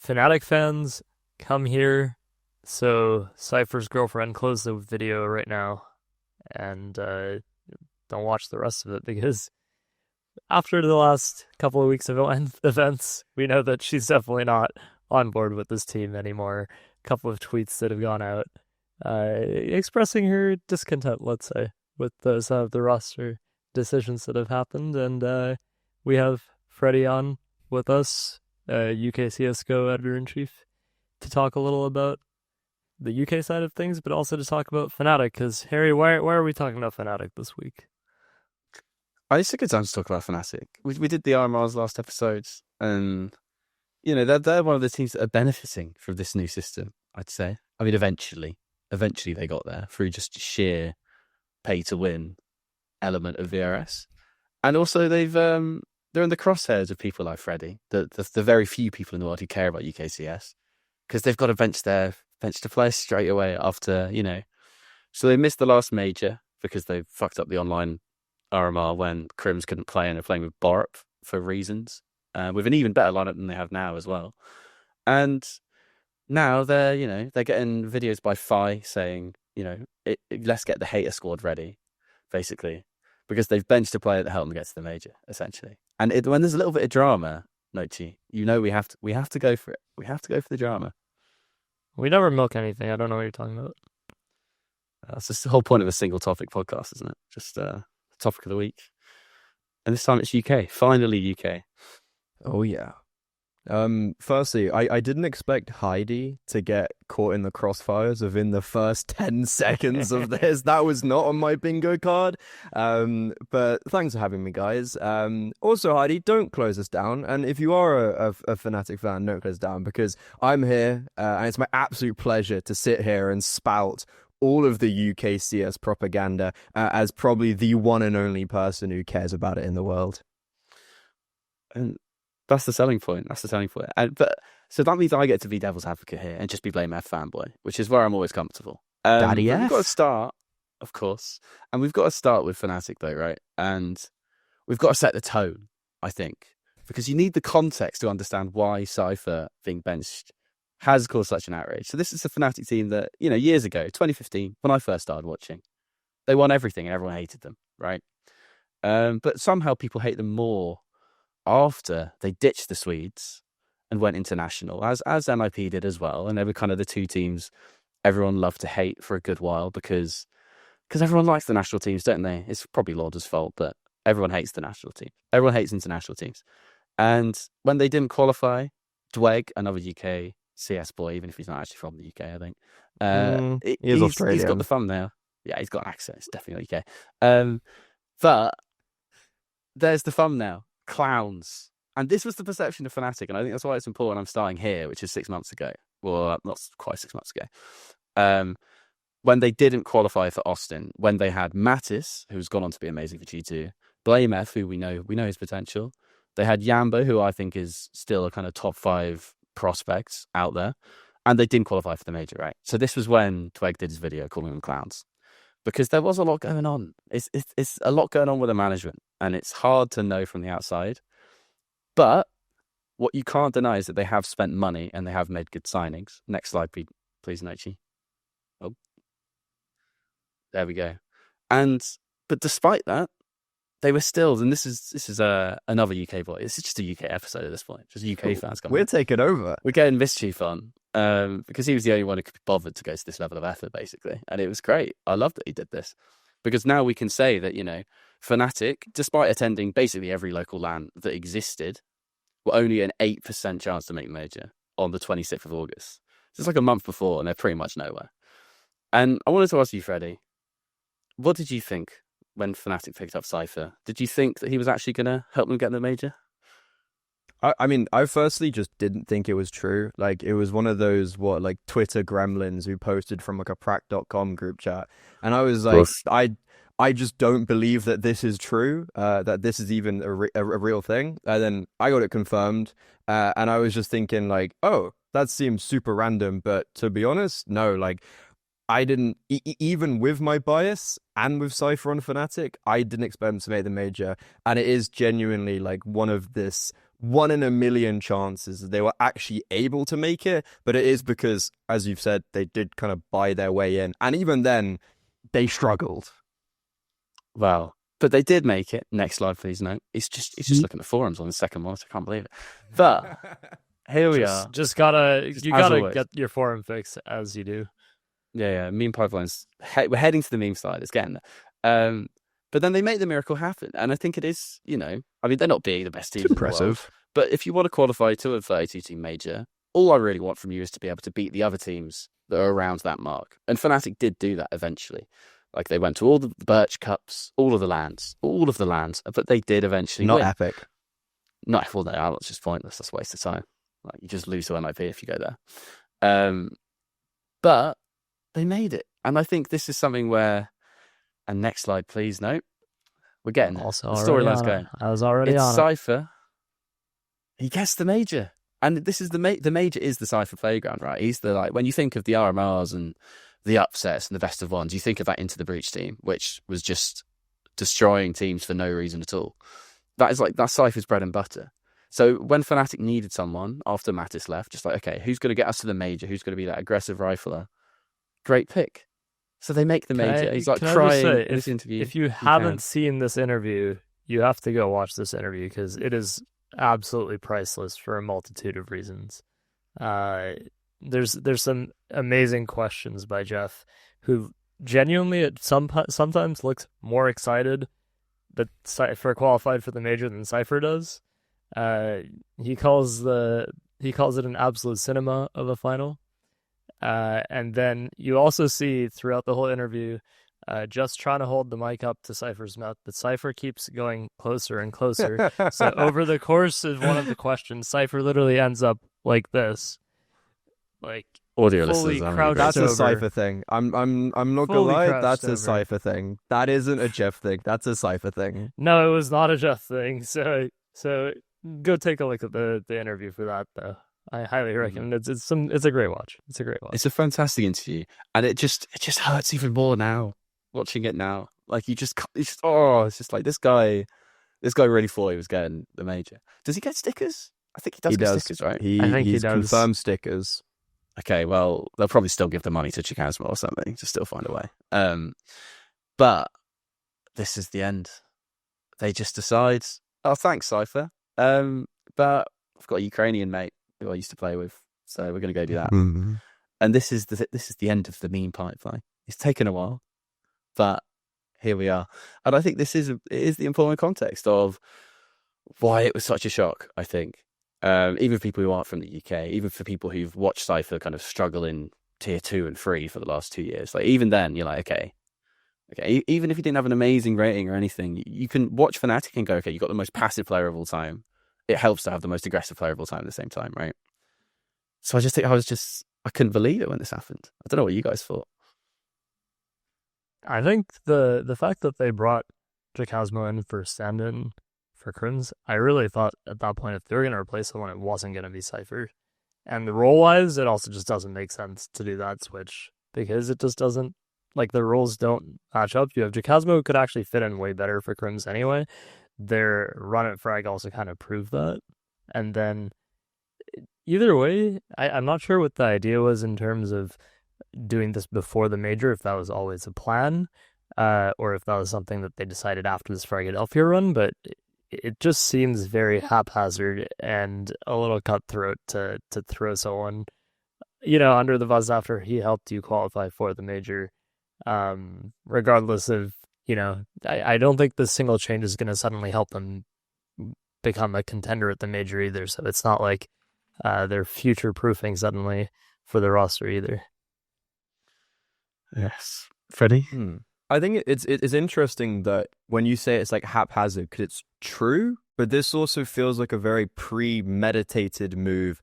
Fnatic fans, come here. So Cypher's girlfriend closed the video right now, and don't watch the rest of it because after the last couple of weeks of events, we know that she's definitely not on board with this team anymore. A couple of tweets that have gone out expressing her discontent, let's say, with some of the roster decisions that have happened. And we have Freddie on with us, UK CSGO editor-in-chief, to talk a little about the UK side of things, but also to talk about Fnatic. Because, Harry, why are we talking about Fnatic this week? It's a good time to talk about Fnatic. We did the RMRs last episodes, and they're one of the teams that are benefiting from this new system, I'd say. I mean, eventually they got there through just sheer pay to win element of VRS, and also they're in the crosshairs of people like Freddie, the very few people in the world who care about UKCS, because they've got to bench to play straight away after So they missed the last major because they fucked up the online RMR when KRIMZ couldn't play and they're playing with Borup for reasons, with an even better lineup than they have now as well. And now they're getting videos by Phi saying, let's get the hater squad ready, basically, because they've benched a player that helped them get to the major, essentially. And when there's a little bit of drama, Nohte, we have to go for it. We have to go for the drama. We never milk anything. I don't know what you're talking about. That's just the whole point of a single topic podcast, isn't it? Just topic of the week. And this time it's UK. Finally UK. Oh, yeah. Firstly, I didn't expect Heidi to get caught in the crossfires within the first 10 seconds of this. That was not on my bingo card. But thanks for having me, guys. Also, Heidi, don't close us down. And if you are a Fnatic fan, don't close us down, because I'm here, and it's my absolute pleasure to sit here and spout all of the UKCS propaganda as probably the one and only person who cares about it in the world. And that's the selling point. So that means I get to be devil's advocate here and just be blameF fanboy, which is where I'm always comfortable. Daddy F. We've got to start, of course, and we've got to start with Fnatic though, right? And we've got to set the tone, I think, because you need the context to understand why CYPHER being benched has caused such an outrage. So this is a Fnatic team that, years ago, 2015, when I first started watching, they won everything and everyone hated them, right? But somehow people hate them more after they ditched the Swedes and went international, as NIP did as well. And they were kind of the two teams everyone loved to hate for a good while because everyone likes the national teams, don't they? It's probably Lauder's fault, but everyone hates the national team. Everyone hates international teams. And when they didn't qualify, Dweg, another UK CS boy, even if he's not actually from the UK, I think. He's Australian. He's got the thumbnail. Yeah, he's got an accent. It's definitely UK. But there's the thumbnail. Clowns. And this was the perception of Fnatic, and I think that's why it's important I'm starting here, which is 6 months ago. Well, not quite 6 months ago. When they didn't qualify for Austin, when they had Mattis, who's gone on to be amazing for G2, blameF, who we know his potential. They had Yambo, who I think is still a kind of top 5 prospects out there, and they didn't qualify for the major, right? So this was when Tweg did his video calling them clowns, because there was a lot going on. It's a lot going on with the management, and it's hard to know from the outside. But what you can't deny is that they have spent money and they have made good signings. Next slide, please, Nohte. Oh, there we go. But despite that, they were still, and this is another UK boy. This is just a UK episode at this point. Just UK fans coming. We're taking over. We're getting Mischief on because he was the only one who could be bothered to go to this level of effort, basically. And it was great. I love that he did this, because now we can say that, Fnatic, despite attending basically every local LAN that existed, were only an 8% chance to make the major on the 26th of August. So it's like a month before, and they're pretty much nowhere. And I wanted to ask you, Freddie, what did you think when Fnatic picked up CYPHER? Did you think that he was actually going to help them get the major? I mean, I firstly just didn't think it was true. Like, it was one of those, Twitter gremlins who posted from, a prac.com group chat. And I was like, I just don't believe that this is true, that this is even a real thing. And then I got it confirmed, and I was just thinking, oh, that seems super random. But to be honest, no, I didn't, even with my bias and with CYPHER on Fnatic, I didn't expect them to make the major. And it is genuinely one of this one in a million chances that they were actually able to make it, but it is because, as you've said, they did kind of buy their way in, and even then, they struggled. Well, but they did make it. Next slide, please. No, he's just looking at forums on the second monitor. I can't believe it. But here we are. You gotta always. get your forum fix as you do. Yeah. Meme pipelines. We're heading to the meme side. It's getting there. But then they make the miracle happen, and I think it is. I mean, they're not being the best team. It's impressive. But if you want to qualify to a 32-team major, all I really want from you is to be able to beat the other teams that are around that mark. And Fnatic did do that eventually. Like, they went to all the Birch Cups, all of the lands, but they did eventually Not win. epic. Not well, they are. It's just pointless. That's a waste of time. Like, you just lose to MIP if you go there. But they made it. And I think this is something where, and next slide, please. No, we're getting there. Also, the storyline's going. I was already It's on it. CYPHER. He gets the major. And this is the major is the CYPHER playground, right? He's the, like, when you think of the RMRs and the upsets and the best of ones, you think of that Into the Breach team, which was just destroying teams for no reason at all. That's CYPHER's bread and butter. So when Fnatic needed someone after Mattis left, just like, okay, who's going to get us to the major? Who's going to be that aggressive rifler? Great pick. So they make the major. He's like crying in this interview. If you haven't seen this interview, you have to go watch this interview because it is absolutely priceless for a multitude of reasons. There's some amazing questions by Jeff, who genuinely sometimes looks more excited that CYPHER qualified for the major than CYPHER does. He calls it an absolute cinema of a final. And then you also see throughout the whole interview, just trying to hold the mic up to CYPHER's mouth, but CYPHER keeps going closer and closer. So over the course of one of the questions, CYPHER literally ends up like this, like audio fully listeners. crouched That's over. a CYPHER thing. I'm not gonna Fully lie. crouched That's a over. CYPHER thing. That isn't a Jeff thing. That's a CYPHER thing. No, it was not a Jeff thing. So go take a look at the interview for that, though. I highly recommend it. It's a great watch. It's a great watch. It's a fantastic interview, and it just hurts even more now watching it now. Like it's just like this guy really thought he was getting the major. Does he get stickers? I think he does. Get stickers, right? I think he he's does. confirmed stickers. Okay, well, they'll probably still give the money to jackasmo or something to still find a way. But this is the end. They just decide, oh, thanks, CYPHER. But I've got a Ukrainian mate who I used to play with, so we're going to go do that. Mm-hmm. And this is the end of the meme pipeline. It's taken a while, but here we are. And I think it is the important context of why it was such a shock, I think. Even for people who aren't from the UK, even for people who've watched CYPHER kind of struggle in tier 2 and 3 for the last 2 years, like even then you're like, okay, even if you didn't have an amazing rating or anything, you can watch Fnatic and go, okay, you got the most passive player of all time. It helps to have the most aggressive player of all time at the same time, right? So I just think I couldn't believe it when this happened. I don't know what you guys thought. I think the fact that they brought jackasmo in for stand-in for KRIMZ, I really thought at that point if they were going to replace someone, it wasn't going to be CYPHER. And the role-wise, it also just doesn't make sense to do that switch because it just doesn't, like, the roles don't match up. You have jackasmo who could actually fit in way better for KRIMZ anyway. Their run at frag also kind of proved that. And then either way, I'm not sure what the idea was in terms of doing this before the major, if that was always a plan, or if that was something that they decided after this Philadelphia run, but it just seems very haphazard and a little cutthroat to throw someone, under the bus after he helped you qualify for the major, regardless of, I don't think the single change is going to suddenly help them become a contender at the major either, so it's not like they're future-proofing suddenly for the roster either. Yes. Freddie? I think it's interesting that when you say it's like haphazard, because it's true, but this also feels like a very premeditated move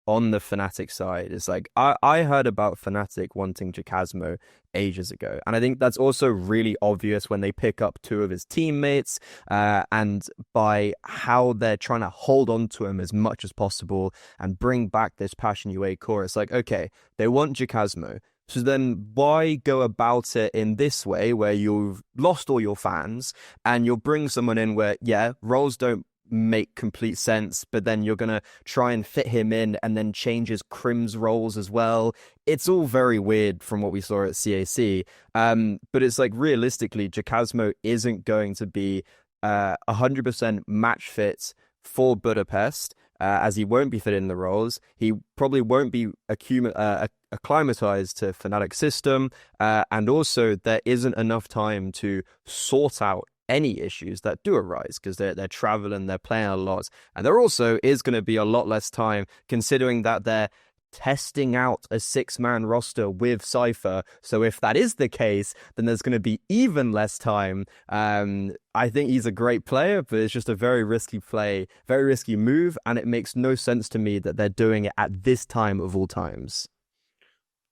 on the Fnatic side. It's like, I heard about Fnatic wanting jackasmo ages ago, and I think that's also really obvious when they pick up two of his teammates, and by how they're trying to hold on to him as much as possible and bring back this Passion UA core. It's like, okay, they want jackasmo, so then why go about it in this way where you've lost all your fans and you'll bring someone in where, yeah, roles don't make complete sense, but then you're gonna try and fit him in and then change his KRIMZ roles as well. It's all very weird from what we saw at CAC. But it's like realistically, jackasmo isn't going to be 100% match fit for Budapest, as he won't be fit in the roles. He probably won't be acclimatized to Fnatic system, and also there isn't enough time to sort out any issues that do arise because they're traveling, they're playing a lot, and there also is going to be a lot less time considering that they're testing out a 6-man roster with CYPHER. So if that is the case, then there's going to be even less time. I think he's a great player, but it's just a very risky play, very risky move, and it makes no sense to me that they're doing it at this time of all times.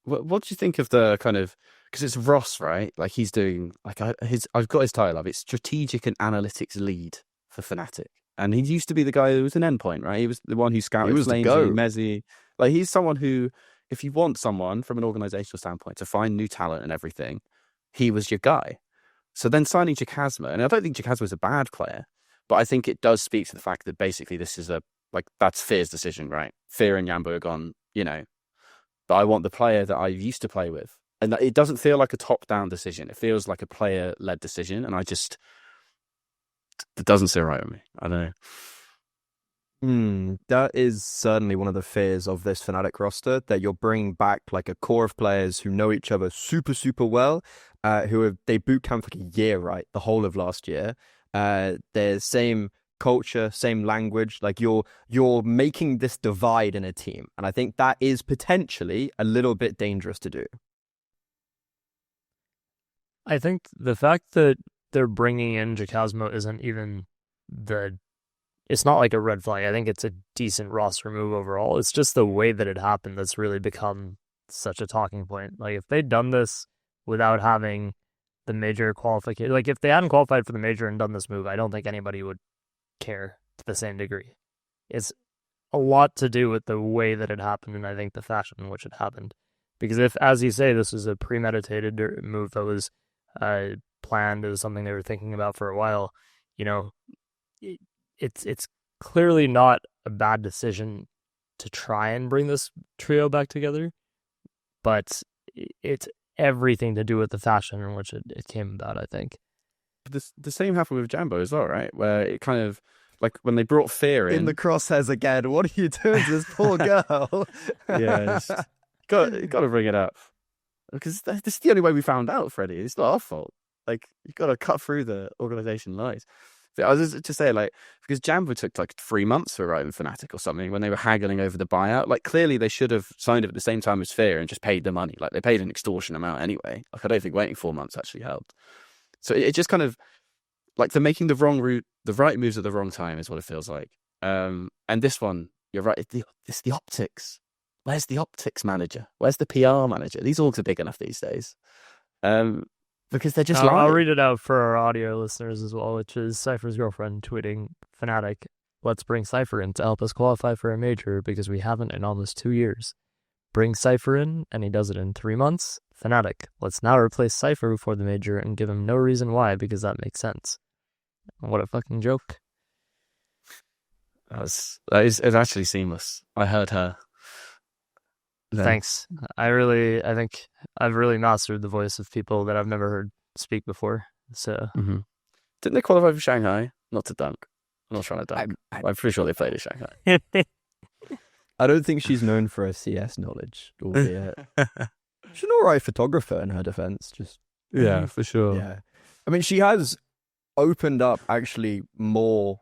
What do you think of the kind of, because it's Ross, right? Like he's doing, like I've got his title of, it's strategic and analytics lead for Fnatic. And he used to be the guy who was an endpoint, right? He was the one who scouted Flamesy, Mezzy. Like he's someone who, if you want someone from an organizational standpoint to find new talent and everything, he was your guy. So then signing jackasmo, and I don't think jackasmo is a bad player, but I think it does speak to the fact that basically this is that's Fear's decision, right? Fear and Yambo are gone, but I want the player that I used to play with. And it doesn't feel like a top-down decision. It feels like a player-led decision, and it doesn't sit right with me. I don't know. That is certainly one of the fears of this Fnatic roster, that you're bringing back like a core of players who know each other super, super well, they boot camp for like a year, right? The whole of last year. They're same culture, same language. Like you're making this divide in a team, and I think that is potentially a little bit dangerous to do. I think the fact that they're bringing in jackasmo isn't even it's not like a red flag. I think it's a decent roster move overall. It's just the way that it happened that's really become such a talking point. Like if they'd done this without having the major qualification, like if they hadn't qualified for the major and done this move, I don't think anybody would care to the same degree. It's a lot to do with the way that it happened, and I think the fashion in which it happened. Because if, as you say, this was a premeditated move that was planned, it was something they were thinking about for a while, it's clearly not a bad decision to try and bring this trio back together, but it's everything to do with the fashion in which it came about, I think. The same happened with Jambo as well, right? Where it kind of, like when they brought Fear in the crosshairs again. What are you doing to this poor girl? Yeah, got to bring it up. Because this is the only way we found out, Freddie. It's not our fault. Like, you've got to cut through the organization lies. But I was just saying, like, because Jambo took like 3 months for writing Fnatic or something when they were haggling over the buyout. Like, clearly they should have signed it at the same time as Fear and just paid the money. Like, they paid an extortion amount anyway. Like, I don't think waiting 4 months actually helped. So it just kind of, like, they're making the right moves at the wrong time is what it feels like. And this one, you're right, it's the optics. Where's the optics manager? Where's the PR manager? These orgs are big enough these days. Because they're just lying. I'll read it out for our audio listeners as well, which is CYPHER's girlfriend tweeting, Fnatic, let's bring CYPHER in to help us qualify for a major because we haven't in almost 2 years. Bring CYPHER in, and he does it in 3 months. Fnatic, let's now replace CYPHER before the major and give him no reason why because that makes sense. What a fucking joke. It's actually seamless. I heard her. Thanks. I think I've really mastered the voice of people that I've never heard speak before. So Didn't they qualify for Shanghai? Not to dunk. I'm not trying to dunk. I'm pretty sure they played in Shanghai. I don't think she's known for her CS knowledge, albeit. She's an alright photographer in her defense. Yeah, for sure. Yeah. I mean, she has opened up actually more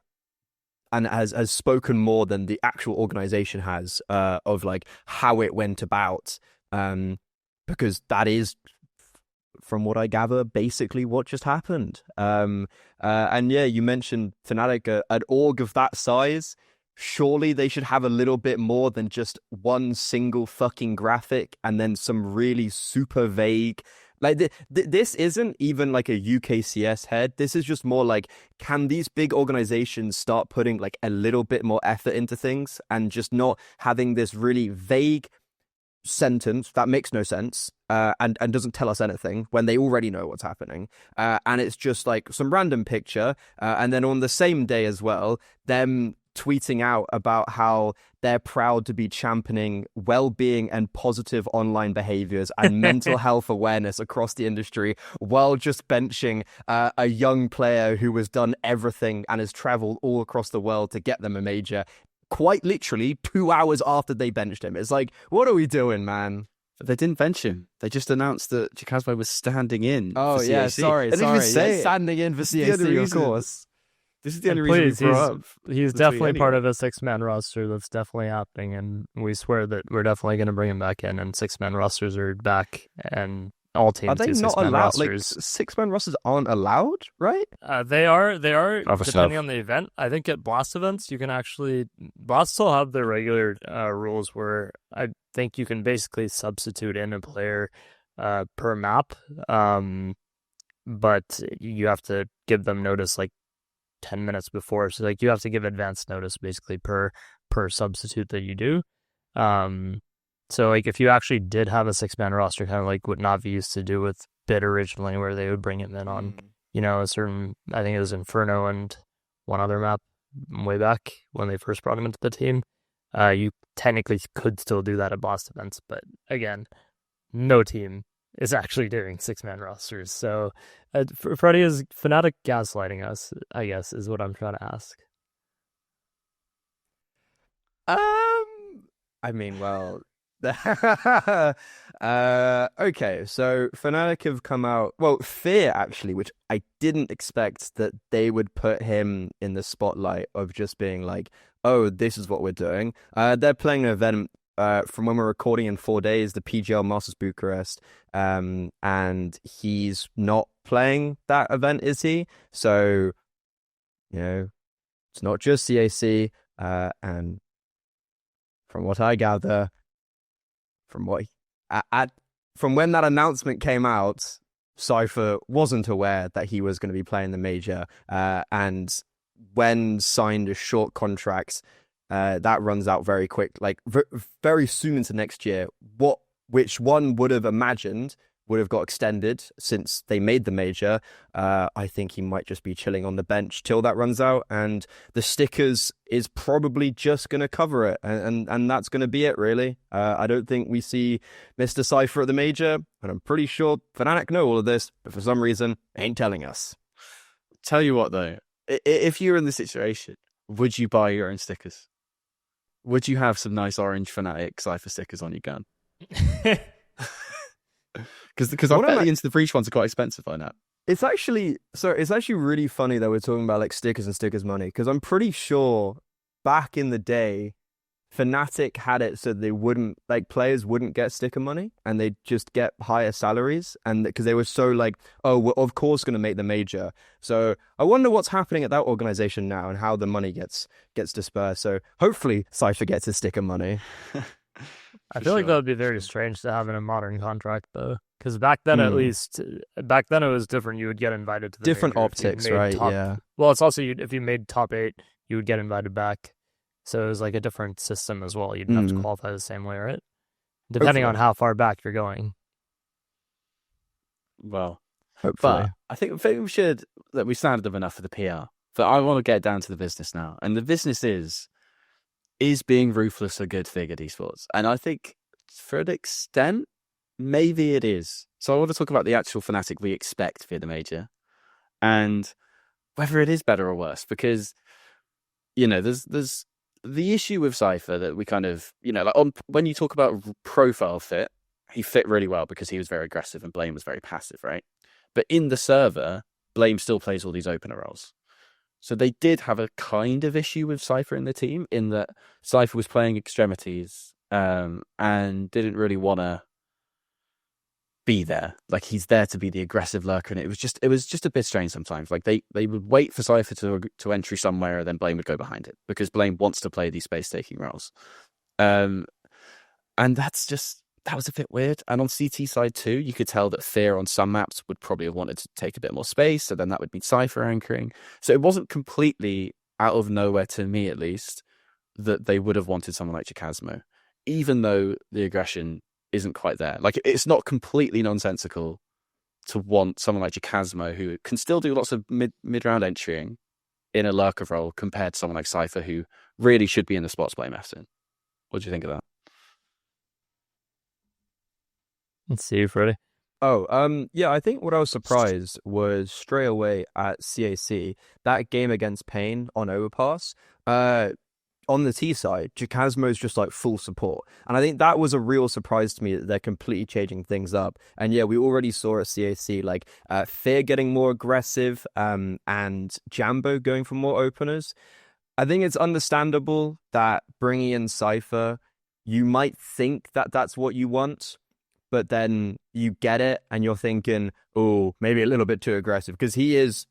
and has spoken more than the actual organization has of like how it went about, because that is, from what I gather, basically what just happened. And yeah, you mentioned Fnatic, an org of that size. Surely they should have a little bit more than just one single fucking graphic and then some really super vague. Like this isn't even like a UKCS head. This is just more like, can these big organizations start putting like a little bit more effort into things and just not having this really vague, sentence that makes no sense and doesn't tell us anything when they already know what's happening. And it's just like some random picture. And then on the same day as well, them tweeting out about how they're proud to be championing well-being and positive online behaviors and mental health awareness across the industry while just benching a young player who has done everything and has traveled all across the world to get them a major, quite literally 2 hours after they benched him. It's like, what are we doing, man? But they didn't bench him. They just announced that jackasmo was standing in. Oh, for yeah, CAC. sorry. Yeah, standing in for CAC, of course. This is the only Please, reason we brought up. he's definitely part of a 6-man roster. That's definitely happening, and we swear that we're definitely going to bring him back in. And 6-man rosters are back, and all teams Are they do not 6-man allowed? Like, rosters. 6-man rosters aren't allowed, right? They are Other depending stuff. on the event. I think at Blast events you can actually Blast still have their regular rules where I think you can basically substitute in a player per map, but you have to give them notice like 10 minutes before. So like you have to give advance notice basically per substitute that you do. So like if you actually did have a 6-man roster, kind of like what Navi used to do with Bid originally, where they would bring him in on, a certain, I think it was Inferno and one other map way back when they first brought him into the team. You technically could still do that at Blast events, but again, no team is actually doing 6-man rosters. So Freddie, is fnatic gaslighting us, I guess, is what I'm trying to ask. I mean, well, okay, so fnatic have come out, well, Fear actually, which I didn't expect that they would put him in the spotlight of just being like, oh, this is what we're doing. They're playing an event from when we're recording in 4 days, the PGL Masters Bucharest, and he's not playing that event, is he? So, it's not just CAC, and from what I gather, from when that announcement came out, CYPHER wasn't aware that he was going to be playing the major, and when signed a short contract, that runs out very quick, like very soon into next year. Which one would have imagined would have got extended since they made the major. I think he might just be chilling on the bench till that runs out, and the stickers is probably just going to cover it, and that's going to be it, really. I don't think we see Mr. CYPHER at the major, and I'm pretty sure fnatic know all of this, but for some reason, ain't telling us. Tell you what, though, if you're in this situation, would you buy your own stickers? Would you have some nice orange fnatic CYPHER stickers on your gun? Because I bet the Into the Breach ones are quite expensive by now. It's actually really funny that we're talking about like stickers and stickers money, because I'm pretty sure back in the day, fnatic had it so they wouldn't, like, players wouldn't get sticker money and they'd just get higher salaries, and because they were so like, oh, we're of course going to make the major. So I wonder what's happening at that organization now and how the money gets dispersed. So hopefully CYPHER gets his sticker money. I feel like that would be very strange to have in a modern contract, though, because back then it was different. You would get invited to the different major optics, right? Yeah. Well, it's also if you made top 8, you would get invited back. So it was like a different system as well. You didn't have to qualify the same way, right? Depending on how far back you're going. Well, hopefully. But I think we sounded them enough for the PR. But I want to get down to the business now. And the business is being ruthless a good thing at esports? And I think for an extent, maybe it is. So I want to talk about the actual fnatic we expect via the major and whether it is better or worse, because, there's the issue with CYPHER that we kind of, when you talk about profile fit, he fit really well because he was very aggressive and blame was very passive, right? But in the server, blame still plays all these opener roles. So they did have a kind of issue with CYPHER in the team, in that CYPHER was playing extremities and didn't really want to be there. Like, he's there to be the aggressive lurker, and it was just a bit strange sometimes. Like, they would wait for CYPHER to entry somewhere, and then blame would go behind it because blame wants to play these space taking roles. And that was a bit weird. And on CT side too, you could tell that Fear on some maps would probably have wanted to take a bit more space, so then that would mean CYPHER anchoring. So it wasn't completely out of nowhere, to me at least, that they would have wanted someone like jackasmo, even though the aggression isn't quite there. Like, it's not completely nonsensical to want someone like jackasmo, who can still do lots of mid-round entrying in a lurker role, compared to someone like CYPHER, who really should be in the spots blameF's in. What do you think of that? Let's see, Freddie. Yeah, I think what I was surprised was straight away at CAC, that game against Pain on Overpass, on the T side, jackasmo's just like full support. And I think that was a real surprise to me, that they're completely changing things up. And yeah, we already saw at CAC, like, Fear getting more aggressive, and Jambo going for more openers. I think it's understandable that bringing in CYPHER, you might think that that's what you want, but then you get it and you're thinking, oh, maybe a little bit too aggressive, because he is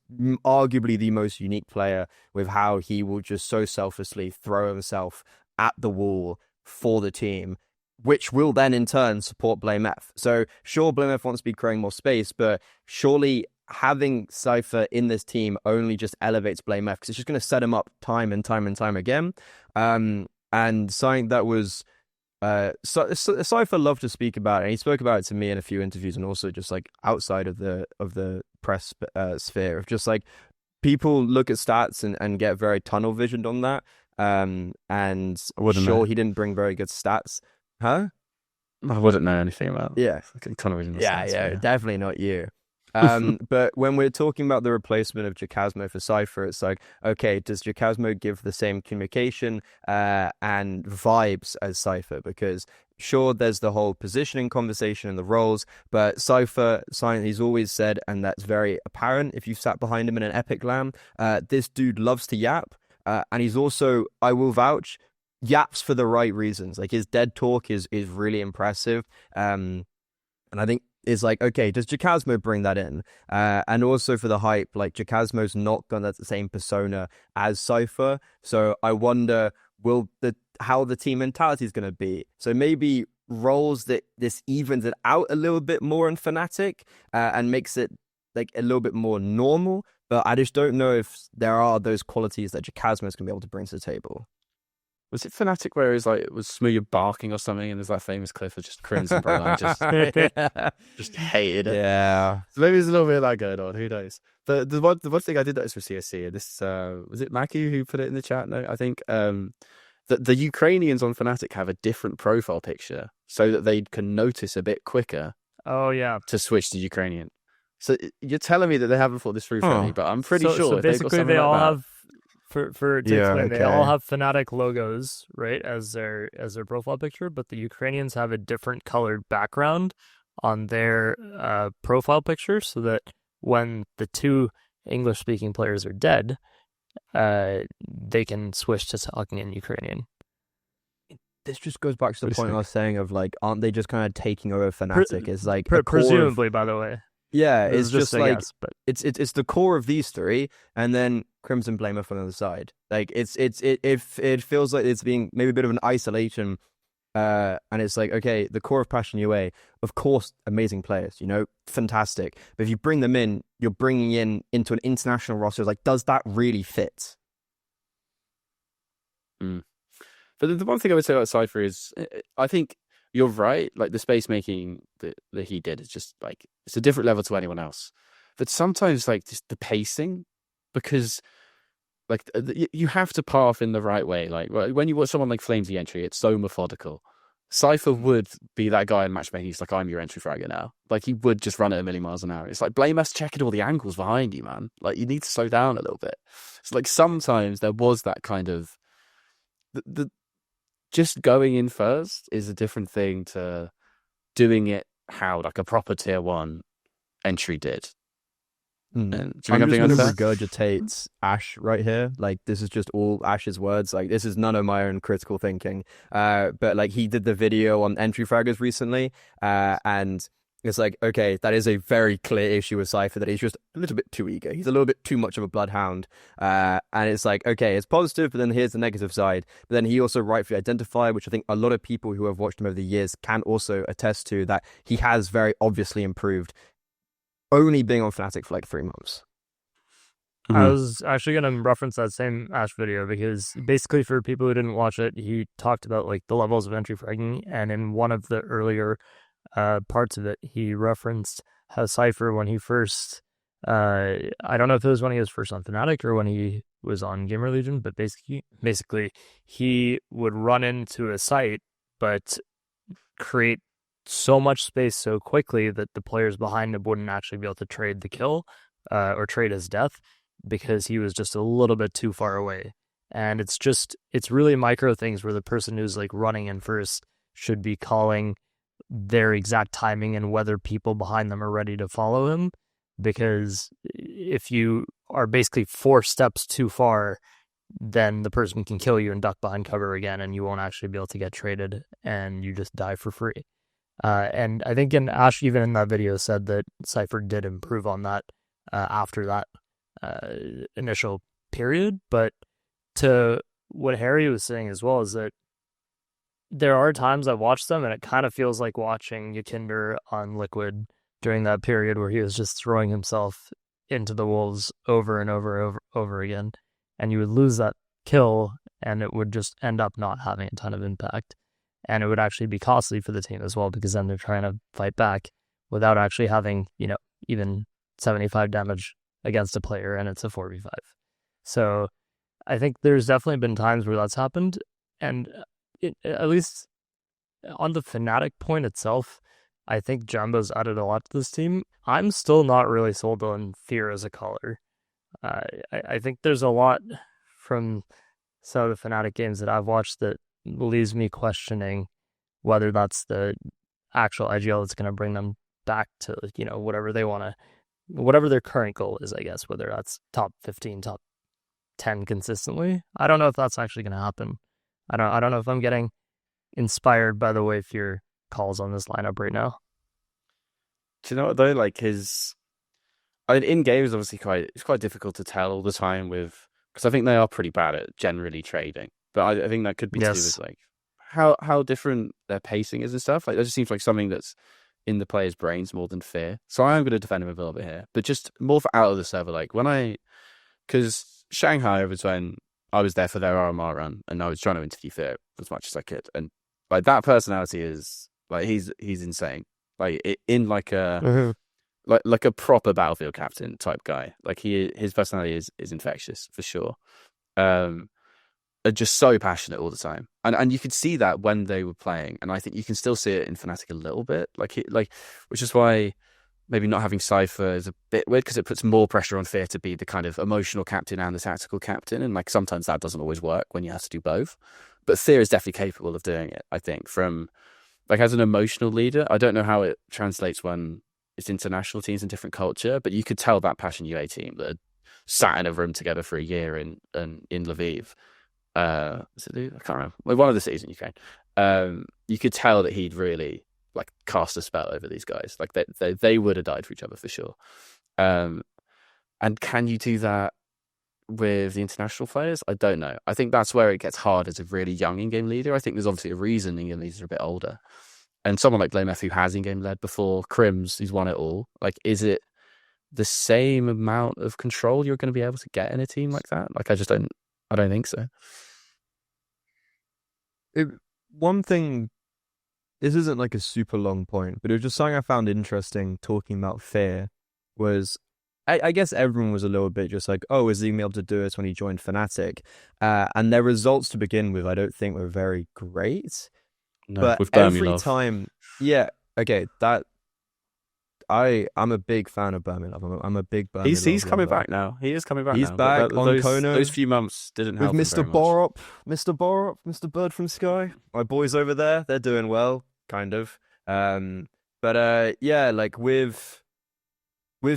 arguably the most unique player with how he will just so selflessly throw himself at the wall for the team, which will then in turn support blameF. So sure, blameF wants to be creating more space, but surely having CYPHER in this team only just elevates blameF, because it's just going to set him up time and time and time again. And something that was... CYPHER loved to speak about it, and he spoke about it to me in a few interviews, and also just like outside of the press sphere, of just like, people look at stats and get very tunnel visioned on that. And sure, he didn't bring very good stats. Huh? I wouldn't know anything about. Yeah. Tunnel vision. Yeah, definitely not you. But when we're talking about the replacement of jackasmo for CYPHER, it's like, okay, does jackasmo give the same communication and vibes as CYPHER? Because sure, there's the whole positioning conversation and the roles, but CYPHER, something he's always said, and that's very apparent if you sat behind him in an epic LAN, this dude loves to yap, and he's also, I will vouch, yaps for the right reasons. Like, his dead talk is really impressive, and I think is like, okay, does jackasmo bring that in? And also for the hype, like, jackasmo's not gonna the same persona as CYPHER, so I wonder how the team mentality is gonna be. So maybe roles that this evens it out a little bit more in fnatic, and makes it like a little bit more normal. But I just don't know if there are those qualities that jackasmo is gonna be able to bring to the table. Was it fnatic where it was smooya barking or something, and there's that famous clip of just KRIMZ and Broline just hated it. Yeah. So maybe there's a little bit of that going on. Who knows? But the one thing I did notice for CSC, and this was it Mackie who put it in the chat? No, I think that the Ukrainians on fnatic have a different profile picture, so that they can notice a bit quicker. Oh yeah, to switch to Ukrainian. So you're telling me that they haven't thought this through, Freddie, but I'm pretty sure. So basically, they all have. They all have fnatic logos, right, as their profile picture, but the Ukrainians have a different colored background on their profile picture, so that when the two English-speaking players are dead, they can switch to talking in Ukrainian. This just goes back to the point I was saying of, like, aren't they just kind of taking over fnatic? It's like presumably, by the way. Yeah, it's just like guess, but... it's the core of these three, and then KRIMZ and blameF on the other side. Like, it feels like it's being maybe a bit of an isolation, and it's like, okay, the core of Passion UA, of course, amazing players, fantastic. But if you bring them in, you're bringing into an international roster. It's like, does that really fit? But the one thing I would say about CYPHER is, I think you're right. Like, the space making that he did is just like, it's a different level to anyone else. But sometimes, like, just the pacing, because like you have to path in the right way. Like, when you watch someone like flameZ entry, it's so methodical. CYPHER would be that guy in matchmaking. He's like, I'm your entry fragger now. Like, he would just run at 1,000,000 miles an hour. It's like, blameF's checking all the angles behind you, man. Like, you need to slow down a little bit. It's like, sometimes there was that kind of the just going in first is a different thing to doing it how like a proper tier 1 entry did. And I'm just going to regurgitate Ash right here. Like, this is just all Ash's words. Like, this is none of my own critical thinking. But like, he did the video on entry fraggers recently, and it's like, okay, that is a very clear issue with CYPHER, that he's just a little bit too eager. He's a little bit too much of a bloodhound. And it's like, okay, it's positive, but then here's the negative side. But then he also rightfully identified, which I think a lot of people who have watched him over the years can also attest to, that he has very obviously improved, only being on fnatic for like 3 months. I was actually going to reference that same Ash video because basically for people who didn't watch it, he talked about like the levels of entry fragging, and in one of the earlier parts of it, he referenced how CYPHER, when he first, I don't know if it was when he was first on Fnatic or when he was on Gamer Legion, but basically he would run into a site, but create so much space so quickly that the players behind him wouldn't actually be able to trade the kill or trade his death because he was just a little bit too far away. And it's really micro things where the person who's like running in first should be calling their exact timing and whether people behind them are ready to follow him. Because if you are basically 4 steps too far, then the person can kill you and duck behind cover again, and you won't actually be able to get traded, and you just die for free. And I think Ash, even in that video, said that CYPHER did improve on that after that initial period. But to what Harry was saying as well is that there are times I've watched them, and it kind of feels like watching Yakinder on Liquid during that period where he was just throwing himself into the wolves over and over again. And you would lose that kill, and it would just end up not having a ton of impact. And it would actually be costly for the team as well, because then they're trying to fight back without actually having, even 75 damage against a player, and it's a 4v5. So I think there's definitely been times where that's happened. And at least on the Fnatic point itself, I think Jumbo's added a lot to this team. I'm still not really sold on Fear as a caller. I think there's a lot from some of the Fnatic games that I've watched that leaves me questioning whether that's the actual IGL that's going to bring them back to, whatever they want to, whatever their current goal is, I guess, whether that's top 15, top 10 consistently. I don't know if that's actually going to happen. I don't know if I'm getting inspired by the way Fear calls on this lineup right now. Do you know what though? Like in game is obviously quite difficult to tell all the time because I think they are pretty bad at generally trading. But I think that could be to do with like how different their pacing is and stuff. Like that just seems like something that's in the players' brains more than Fear. So I am going to defend him a little bit here, but just more for out of the server. Like because Shanghai was when I was there for their RMR run, and I was trying to interview Fear as much as I could, and like that personality is like he's insane. Like in like a like a proper battlefield captain type guy. Like his personality is infectious for sure. Are just so passionate all the time, and you could see that when they were playing, and I think you can still see it in Fnatic a little bit, which is why maybe not having CYPHER is a bit weird, because it puts more pressure on Fear to be the kind of emotional captain and the tactical captain, and like sometimes that doesn't always work when you have to do both. But Fear is definitely capable of doing it, I think, from like as an emotional leader. I don't know how it translates when it's international teams and different culture, but you could tell that Passion UA team that had sat in a room together for a year in Lviv. I can't remember. One of the cities in Ukraine. You could tell that he'd really like cast a spell over these guys. Like they would have died for each other for sure. And can you do that with the international players? I don't know. I think that's where it gets hard as a really young in-game leader. I think there's obviously a reason in-game leaders are a bit older. And someone like blameF who has in-game led before, KRIMZ, who's won it all, like, is it the same amount of control you're going to be able to get in a team like that? Like, I don't think so. One thing, this isn't like a super long point, but it was just something I found interesting talking about Fear was, I guess everyone was a little bit just like, oh, is he going to be able to do it when he joined Fnatic? And their results to begin with, I don't think were very great. No, but every time, yeah, okay, that I'm a big fan of BurmyLove. I'm a big BurmyLove. He's coming back now. He is coming back. He's now. back on Kono. Those few months didn't help with Mr. Borup, Mr. Bird from Sky. My boys over there, they're doing well, kind of. Yeah, like with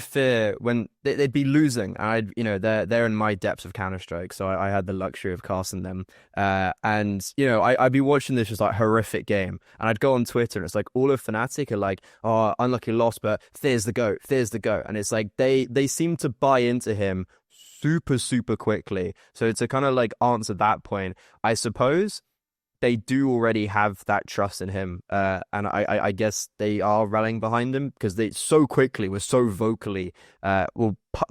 Fear, when they'd be losing, and they're in my depths of Counter-Strike, so I had the luxury of casting them. And I'd be watching this just like horrific game, and I'd go on Twitter, and it's like all of Fnatic are like, oh, unlucky loss, but Fear's the GOAT, and it's like they seem to buy into him super, super quickly. So to kind of like answer that point, I suppose they do already have that trust in him, and I guess they are rallying behind him because they so quickly were so vocally,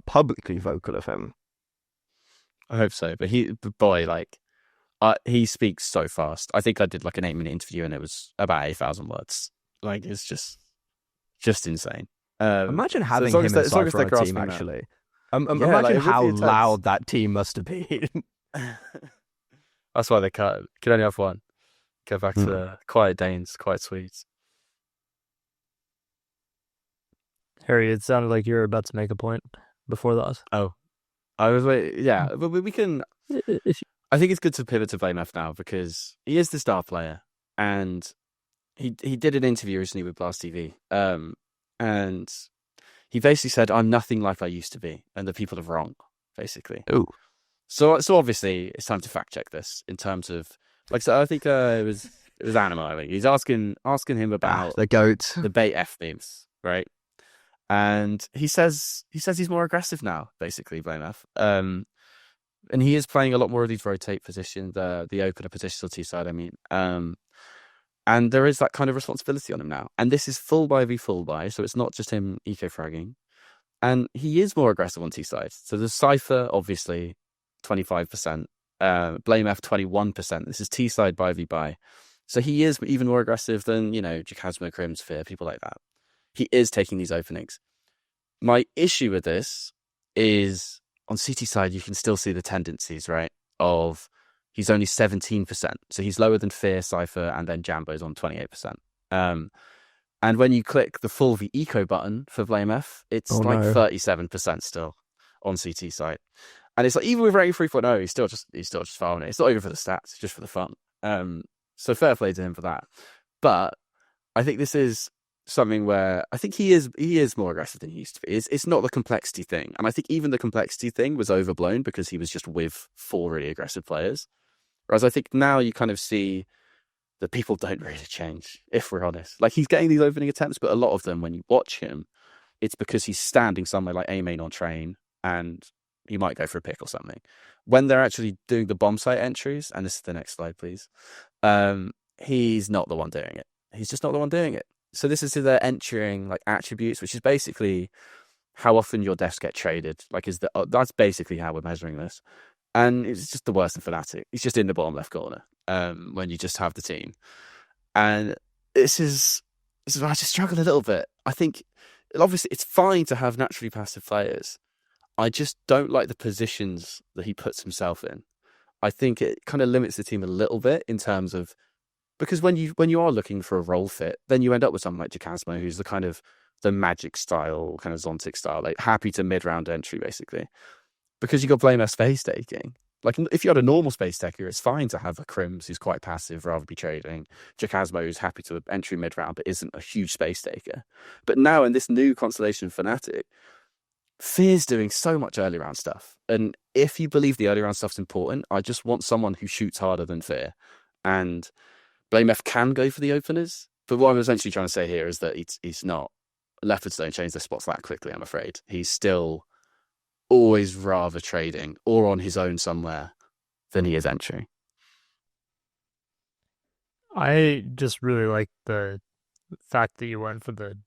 publicly vocal of him. I hope so. But boy, like, he speaks so fast. I think I did like an 8-minute interview and it was about 8,000 words. Like, it's just insane. Imagine So having him and as long as Cypher they're on a team, grasping that. actually. Yeah, like, Imagine it would how be intense. loud that team must have been. That's why they cut. Could only have one. Go back to the quiet Danes, quiet Swedes. Harry, it sounded like you were about to make a point before that. Oh, I was waiting. Yeah, but we can. I think it's good to pivot to blameF now because he is the star player, and he did an interview recently with Blast TV, and he basically said, "I'm nothing like I used to be, and the people are wrong." Basically. Ooh. So obviously it's time to fact check this in terms of like. So I think it was Animo. I think he's asking him about the GOAT, the blameF memes, right? And he says he's more aggressive now, basically, blameF. And he is playing a lot more of these rotate positions, the opener positional T side, I mean. And there is that kind of responsibility on him now. And this is full buy v full buy, so it's not just him eco fragging. And he is more aggressive on T side. So there's CYPHER, obviously, 25%. blameF, 21%. This is T side buy v buy. So he is even more aggressive than, jackasmo, KRIMZ, FEAR, people like that. He is taking these openings. My issue with this is on CT side, you can still see the tendencies, right? Of he's only 17%. So he's lower than FEAR, CYPHER, and then Jambo's on 28%. And when you click the full v eco button for blameF, it's 37% still on CT side. And it's like, even with rating 3.0, he's still just farming it. It's not even for the stats, it's just for the fun. So fair play to him for that. But I think this is something where I think he is more aggressive than he used to be. It's not the complexity thing. And I think even the complexity thing was overblown because he was just with 4 really aggressive players. Whereas I think now you kind of see that people don't really change, if we're honest. Like, he's getting these opening attempts, but a lot of them, when you watch him, it's because he's standing somewhere like A main on train and he might go for a pick or something. When they're actually doing the bomb site entries, and this is the next slide, please, he's not the one doing it. He's just not the one doing it. So this is their entering like attributes, which is basically how often your deaths get traded. Like, that's basically how we're measuring this. And it's just the worst in fnatic. He's just in the bottom left corner when you just have the team. And this is where I just struggle a little bit. I think obviously it's fine to have naturally passive players. I just don't like the positions that he puts himself in. I think it kind of limits the team a little bit in terms of, because when you are looking for a role fit, then you end up with someone like jackasmo, who's the kind of the magic style, kind of Zontic style, like happy to mid-round entry, basically. Because you got blameF space taking. Like, if you had a normal space taker, it's fine to have a KRIMZ who's quite passive, rather be trading. jackasmo who's happy to entry mid-round, but isn't a huge space taker. But now in this new constellation fnatic, FEAR's doing so much early round stuff. And if you believe the early round stuff's important, I just want someone who shoots harder than FEAR. And blameF can go for the openers, but what I'm essentially trying to say here is that he's not. Leopards don't change their spots that quickly, I'm afraid. He's still always rather trading or on his own somewhere than he is entering. I just really like the fact that you went for the ...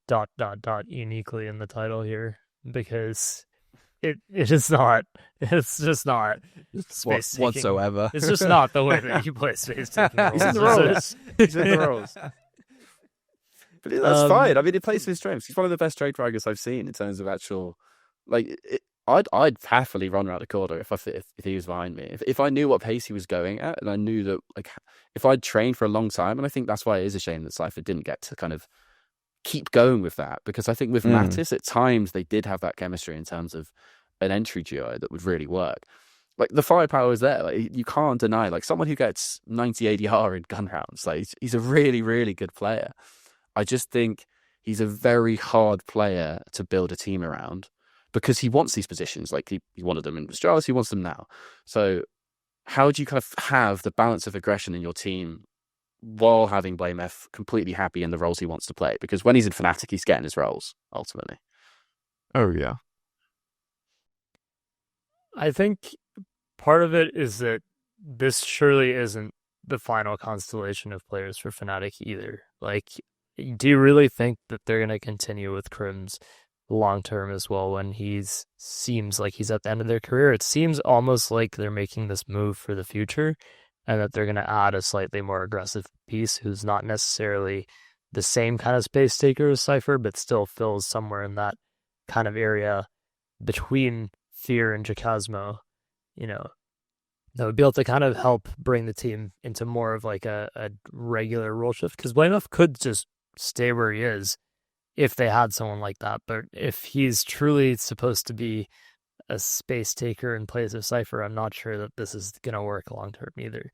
uniquely in the title here, because it is not. It's just not space taking whatsoever. It's just not the way that you play space taking roles. He's in the roles. He's in the roles. But that's fine. I mean, it plays to his strengths. He's one of the best trade fraggers I've seen in terms of actual, like, I'd happily run around the corner if he was behind me. If I knew what pace he was going at, and I knew that, like, if I'd trained for a long time, and I think that's why it is a shame that CYPHER didn't get to kind of keep going with that, because I think with Mattis, at times they did have that chemistry in terms of an entry duo that would really work. Like, the firepower is there. Like, you can't deny, like, someone who gets 90 ADR in gun rounds, like, he's a really, really good player. I just think he's a very hard player to build a team around, because he wants these positions. Like, he wanted them in Australis, he wants them now. So how do you kind of have the balance of aggression in your team while having blameF completely happy in the roles he wants to play? Because when he's in fnatic, he's getting his roles, ultimately. Oh, yeah. I think part of it is that this surely isn't the final constellation of players for Fnatic either. Like, do you really think that they're going to continue with KRIMZ long term as well when seems like he's at the end of their career. It seems almost like they're making this move for the future and that they're going to add a slightly more aggressive piece who's not necessarily the same kind of space taker as CYPHER, but still fills somewhere in that kind of area between Fear and jackasmo, you know, that would be able to kind of help bring the team into more of like a regular role shift. Because blameF could just stay where he is if they had someone like that. But if he's truly supposed to be a space taker in place of CYPHER, I'm not sure that this is going to work long term either.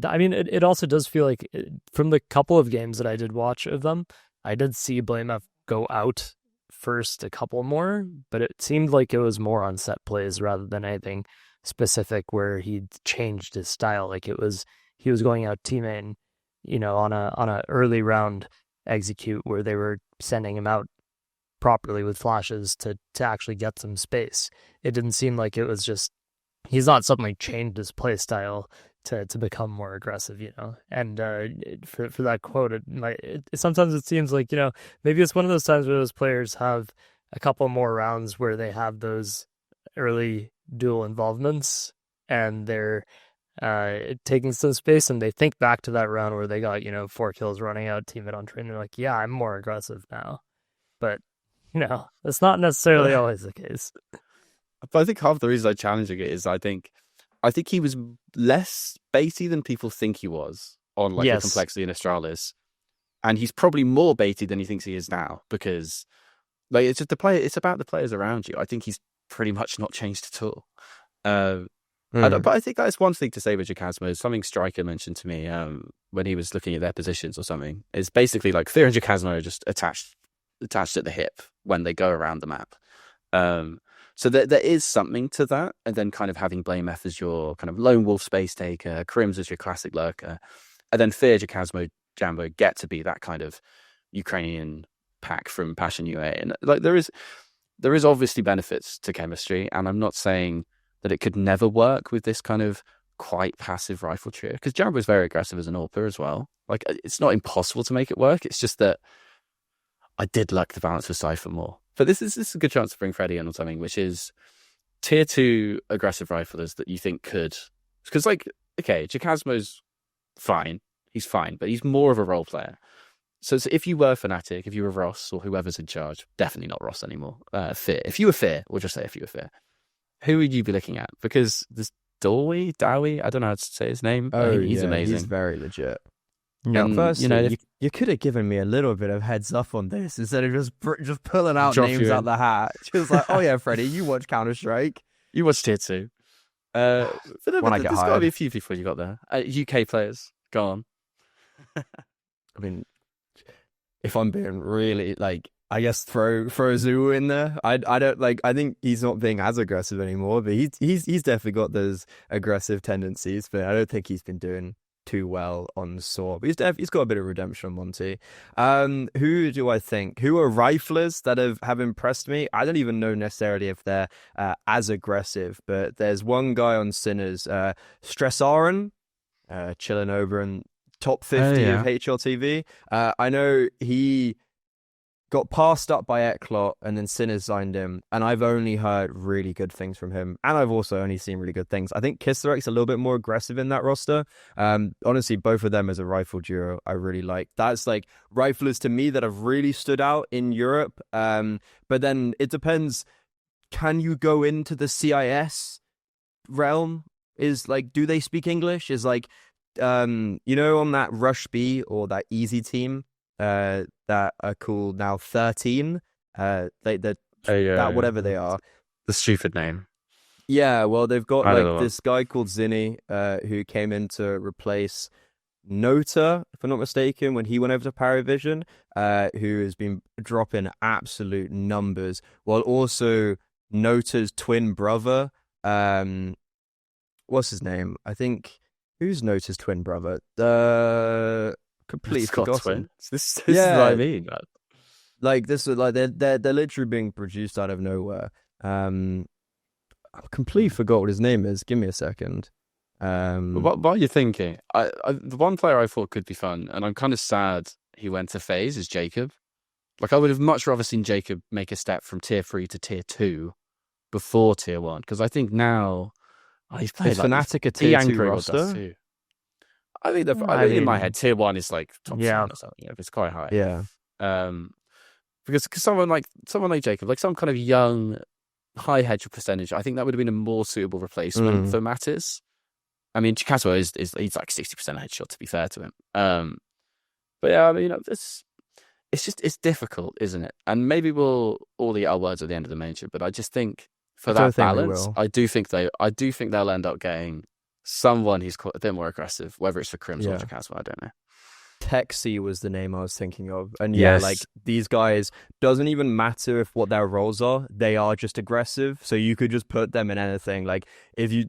I mean, it also does feel like from the couple of games that I did watch of them, I did see blameF go out first a couple more, but it seemed like it was more on set plays rather than anything specific where he changed his style. Like he was going out team main, you know, on a early round execute where they were sending him out properly with flashes to actually get some space. It didn't seem like it was just he's not suddenly changed his play style to become more aggressive, you know. And for that quote, sometimes it seems like, you know, maybe it's one of those times where those players have a couple more rounds where they have those early dual involvements and they're taking some space and they think back to that round where they got, you know, 4 kills running out teammate on train. They're like, yeah, I'm more aggressive now. But, you know, that's not necessarily always the case. But I think half the reason I'm challenging it is I think he was less baity than people think he was on like the complexity in Astralis. And he's probably more baity than he thinks he is now because like it's just it's about the players around you. I think he's pretty much not changed at all. But I think that's one thing to say with jackasmo. Something Striker mentioned to me when he was looking at their positions or something. It's basically like Fear and jackasmo are just attached at the hip when they go around the map. So there is something to that, and then kind of having blameF as your kind of lone wolf space taker, KRIMZ as your classic lurker, and then Fear, jackasmo, Jambo get to be that kind of Ukrainian pack from Passion UA. And like there is obviously benefits to chemistry, and I'm not saying that it could never work with this kind of quite passive rifle trio, because Jambo is very aggressive as an AWPer as well. Like it's not impossible to make it work. It's just that I did like the balance with CYPHER more. But this is a good chance to bring Freddy in on something, which is tier 2 aggressive riflers that you think could... Because, like, okay, jackasmo's fine. He's fine, but he's more of a role player. So if you were fnatic, if you were Ross or whoever's in charge, definitely not Ross anymore, Fear. If you were Fear, we'll just say if you were Fear, who would you be looking at? Because there's Dowie, I don't know how to say his name. He's amazing. He's very legit. No, first, you know, you could have given me a little bit of heads up on this instead of just pulling out names out the hat. Just like, oh yeah, Freddie, you watch Counter-Strike. You watch tier 2. But there's got to be a few people you got there. UK players, go on. I mean, if I'm being really like, I guess throw Zoo in there. I don't like. I think he's not being as aggressive anymore, but he's definitely got those aggressive tendencies. But I don't think he's been doing too well on Saw, but he's got a bit of redemption on Monty. Who do I think? Who are riflers that have impressed me? I don't even know necessarily if they're as aggressive, but there's one guy on Sinners, Stressaren, chilling over in top 50 of HLTV. I know he got passed up by Eklot and then Sinners signed him, and I've only heard really good things from him, and I've also only seen really good things. I think Kislerek's a little bit more aggressive in that roster. Honestly, both of them as a rifle duo I really like. That's like riflers to me that have really stood out in Europe. But then it depends, can you go into the CIS realm? Is like, do they speak English? Is like, you know, on that Rush B or that Easy team that are called now 13, that whatever they are, the stupid name. Yeah, well, they've got like this guy called Zinni, who came in to replace Nohte, if I'm not mistaken, when he went over to Paravision, who has been dropping absolute numbers, while also Nohta's twin brother, what's his name? I think, who's Nohta's twin brother? Completely forgotten. This is what I mean, man. Like this is like they're literally being produced out of nowhere. I completely forgot what his name is. Give me a second. What are you thinking? The one player I thought could be fun, and I'm kind of sad he went to FaZe, is Jacob. Like I would have much rather seen Jacob make a step from tier 3 to tier 2 before tier 1, because I think now he's played Is like Fnatic a tier 2 Angry or Dust roster? 2. I think I in my mean, head tier 1 is like top 10 yeah. or something. If it's quite high. Yeah. Because someone like Jacob, like some kind of young, high hedge percentage, I think that would have been a more suitable replacement for Mattis. I mean, jackasmo is he's like 60% headshot, to be fair to him. But yeah, I mean, it's difficult, isn't it? And maybe we'll all eat our words at the end of the major, but I just think for that balance, I do think they'll end up getting someone who's a bit more aggressive, whether it's for KRIMZ or jackasmo, I don't know. Texi was the name I was thinking of. And like these guys, doesn't even matter if what their roles are, they are just aggressive. So you could just put them in anything. Like if you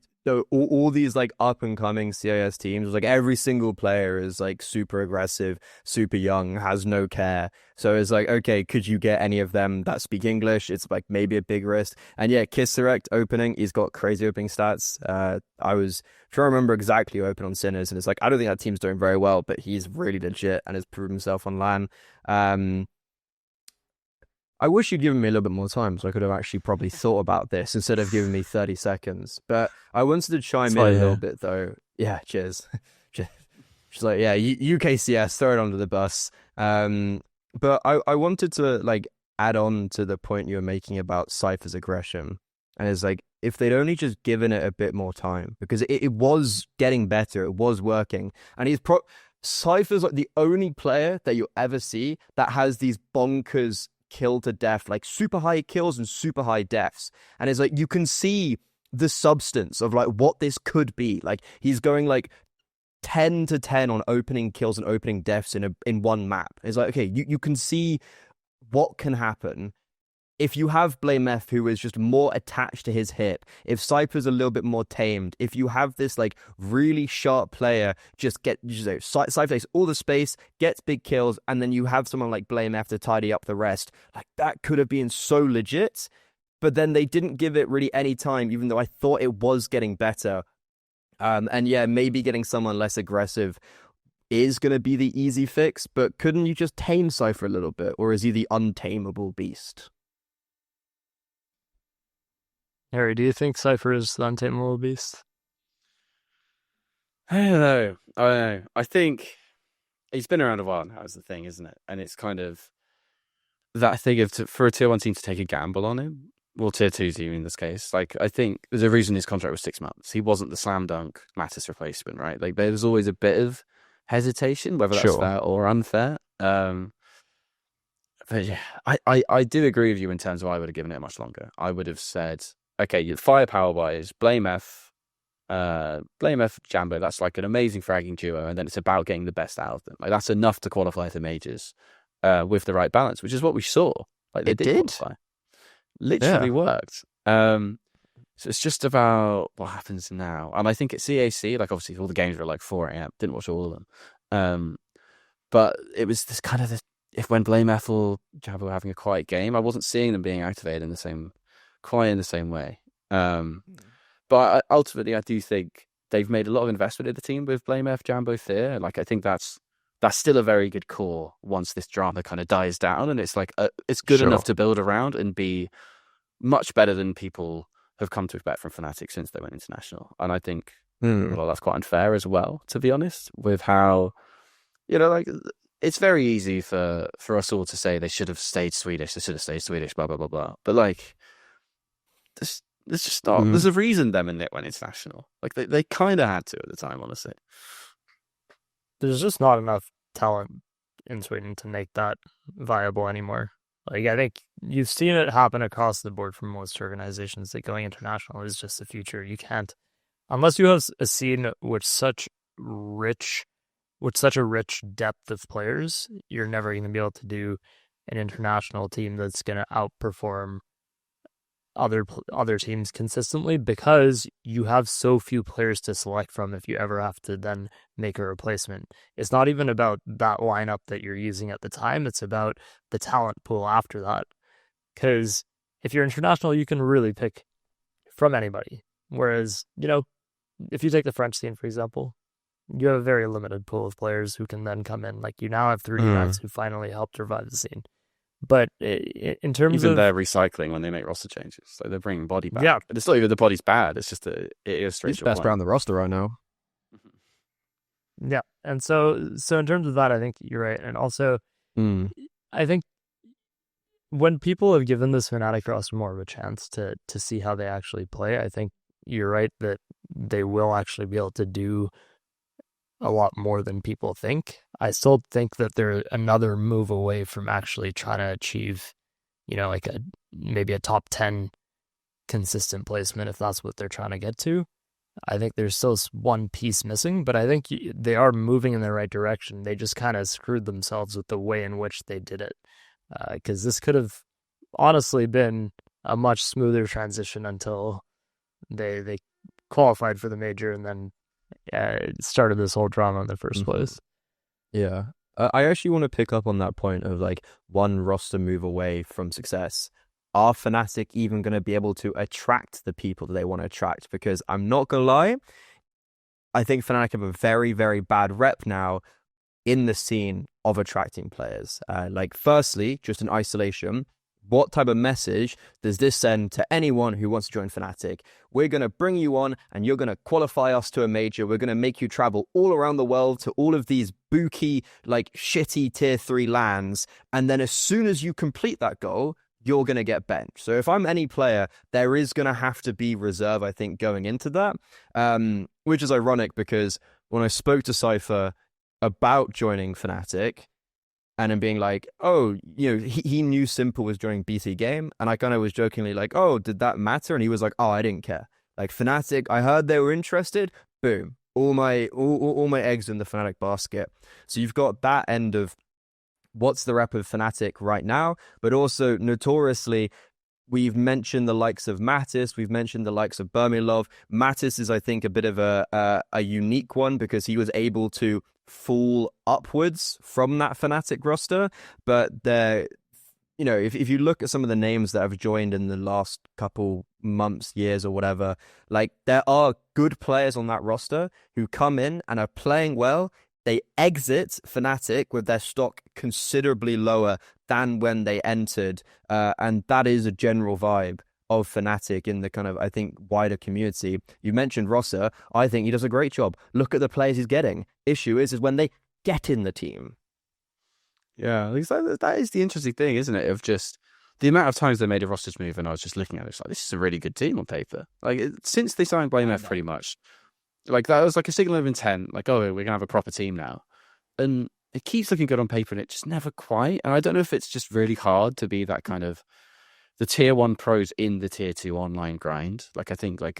all these like up and coming CIS teams, like every single player is like super aggressive, super young, has no care. So it's like, okay, could you get any of them that speak English? It's like maybe a big risk. And yeah, Kisserect opening, he's got crazy opening stats. I was trying to remember exactly who opened on Sinners, and it's like, I don't think that team's doing very well, but he's really legit and has proven himself on LAN. I wish you'd given me a little bit more time, so I could have actually probably thought about this instead of giving me 30 seconds. But I wanted to chime in a little bit, though. Yeah, cheers. She's like, yeah, UKCS, throw it under the bus. But I wanted to like add on to the point you were making about CYPHER's aggression. And it's like, if they'd only just given it a bit more time, because it was getting better, it was working. And CYPHER's like the only player that you'll ever see that has these bonkers kill to death, like super high kills and super high deaths. And it's like, you can see the substance of like what this could be. Like he's going like 10 to 10 on opening kills and opening deaths in one map. It's like, okay, you can see what can happen if you have blameF, who is just more attached to his hip, if CYPHER's a little bit more tamed, if you have this like really sharp player, CYPHER takes all the space, gets big kills, and then you have someone like blameF to tidy up the rest. Like that could have been so legit, but then they didn't give it really any time, even though I thought it was getting better. And yeah, maybe getting someone less aggressive is going to be the easy fix, but couldn't you just tame CYPHER a little bit, or is he the untameable beast? Harry, do you think CYPHER is the untameable beast? I don't know. I think he's been around a while now, is the thing, isn't it? And it's kind of that thing of for a tier 1 team to take a gamble on him. Well, tier 2 team in this case. Like, I think there's a reason his contract was 6 months. He wasn't the slam dunk Mattis replacement, right? Like, there was always a bit of hesitation, whether that's fair or unfair. But yeah, I do agree with you in terms of I would have given it much longer. I would have said, okay, firepower wise, blameF, Jambo, that's like an amazing fragging duo, and then it's about getting the best out of them. Like that's enough to qualify for majors with the right balance, which is what we saw. Like they did qualify. Literally worked. So it's just about what happens now. And I think at CAC, like obviously all the games were like 4 a.m. Didn't watch all of them. But it was this kind of this, if when blameF or Jambo were having a quiet game, I wasn't seeing them being activated in the same way. But ultimately, I do think they've made a lot of investment in the team with blameF, Jambo, Fear. Like I think that's still a very good core once this drama kind of dies down, and it's like it's good enough to build around and be much better than people have come to expect from Fnatic since they went international. And I think well, that's quite unfair as well, to be honest, with how like it's very easy for us all to say they should have stayed Swedish, blah blah blah blah. But like there's just not. There's a reason them and Lit went international. Like they kind of had to at the time, honestly. There's just not enough talent in Sweden to make that viable anymore. Like I think you've seen it happen across the board from most organizations that going international is just the future. You can't, unless you have a scene with such a rich depth of players, you're never going to be able to do an international team that's going to outperform other teams consistently, because you have so few players to select from if you ever have to then make a replacement. It's not even about that lineup that you're using at the time, it's about the talent pool after that. Because if you're international, you can really pick from anybody. Whereas, if you take the French scene, for example, you have a very limited pool of players who can then come in. Like you now have 3 guys who finally helped revive the scene. But in terms even of they're recycling when they make roster changes, so they're bringing body back. Yeah. And it's not even the body's bad; it's just it illustrates He's your best point. player on the roster right now. Yeah, and so in terms of that, I think you're right, and also I think when people have given this Fnatic roster more of a chance to see how they actually play, I think you're right that they will actually be able to do a lot more than people think. I still think that they're another move away from actually trying to achieve, like maybe a top 10 consistent placement if that's what they're trying to get to. I think there's still one piece missing, but I think they are moving in the right direction. They just kind of screwed themselves with the way in which they did it. Because this could have honestly been a much smoother transition until they qualified for the major and then started this whole drama in the first place. Yeah. I actually want to pick up on that point of like one roster move away from success. Are Fnatic even going to be able to attract the people that they want to attract? Because I'm not going to lie, I think Fnatic have a very, very bad rep now in the scene of attracting players. Like, firstly, just in isolation, what type of message does this send to anyone who wants to join Fnatic? We're going to bring you on and you're going to qualify us to a major. We're going to make you travel all around the world to all of these booky, like shitty tier 3 lands. And then as soon as you complete that goal, you're going to get benched. So if I'm any player, there is going to have to be reserve, I think, going into that, which is ironic because when I spoke to CYPHER about joining Fnatic and then being like, oh, he knew Simple was joining BT Game. And I kind of was jokingly like, oh, did that matter? And he was like, oh, I didn't care. Like Fnatic, I heard they were interested. Boom. All my eggs in the Fnatic basket. So you've got that end of what's the rep of Fnatic right now, but also notoriously, we've mentioned the likes of Mattis, we've mentioned the likes of Bermilov. Mattis is, I think, a bit of a unique one because he was able to fall upwards from that Fnatic roster, but if you look at some of the names that have joined in the last couple months, years or whatever, like there are good players on that roster who come in and are playing well. They exit Fnatic with their stock considerably lower than when they entered. And that is a general vibe of Fnatic in the kind of, I think, wider community. You mentioned Rosser. I think he does a great job. Look at the players he's getting. Issue is when they get in the team. Yeah, that is the interesting thing, isn't it? Of just the amount of times they made a roster move and I was just looking at it, it's like, this is a really good team on paper. Like, since they signed blameF pretty much, like that was like a signal of intent, like, oh, we're going to have a proper team now. And it keeps looking good on paper and it just never quite. And I don't know if it's just really hard to be that kind of the tier 1 pros in the tier 2 online grind. Like, I think like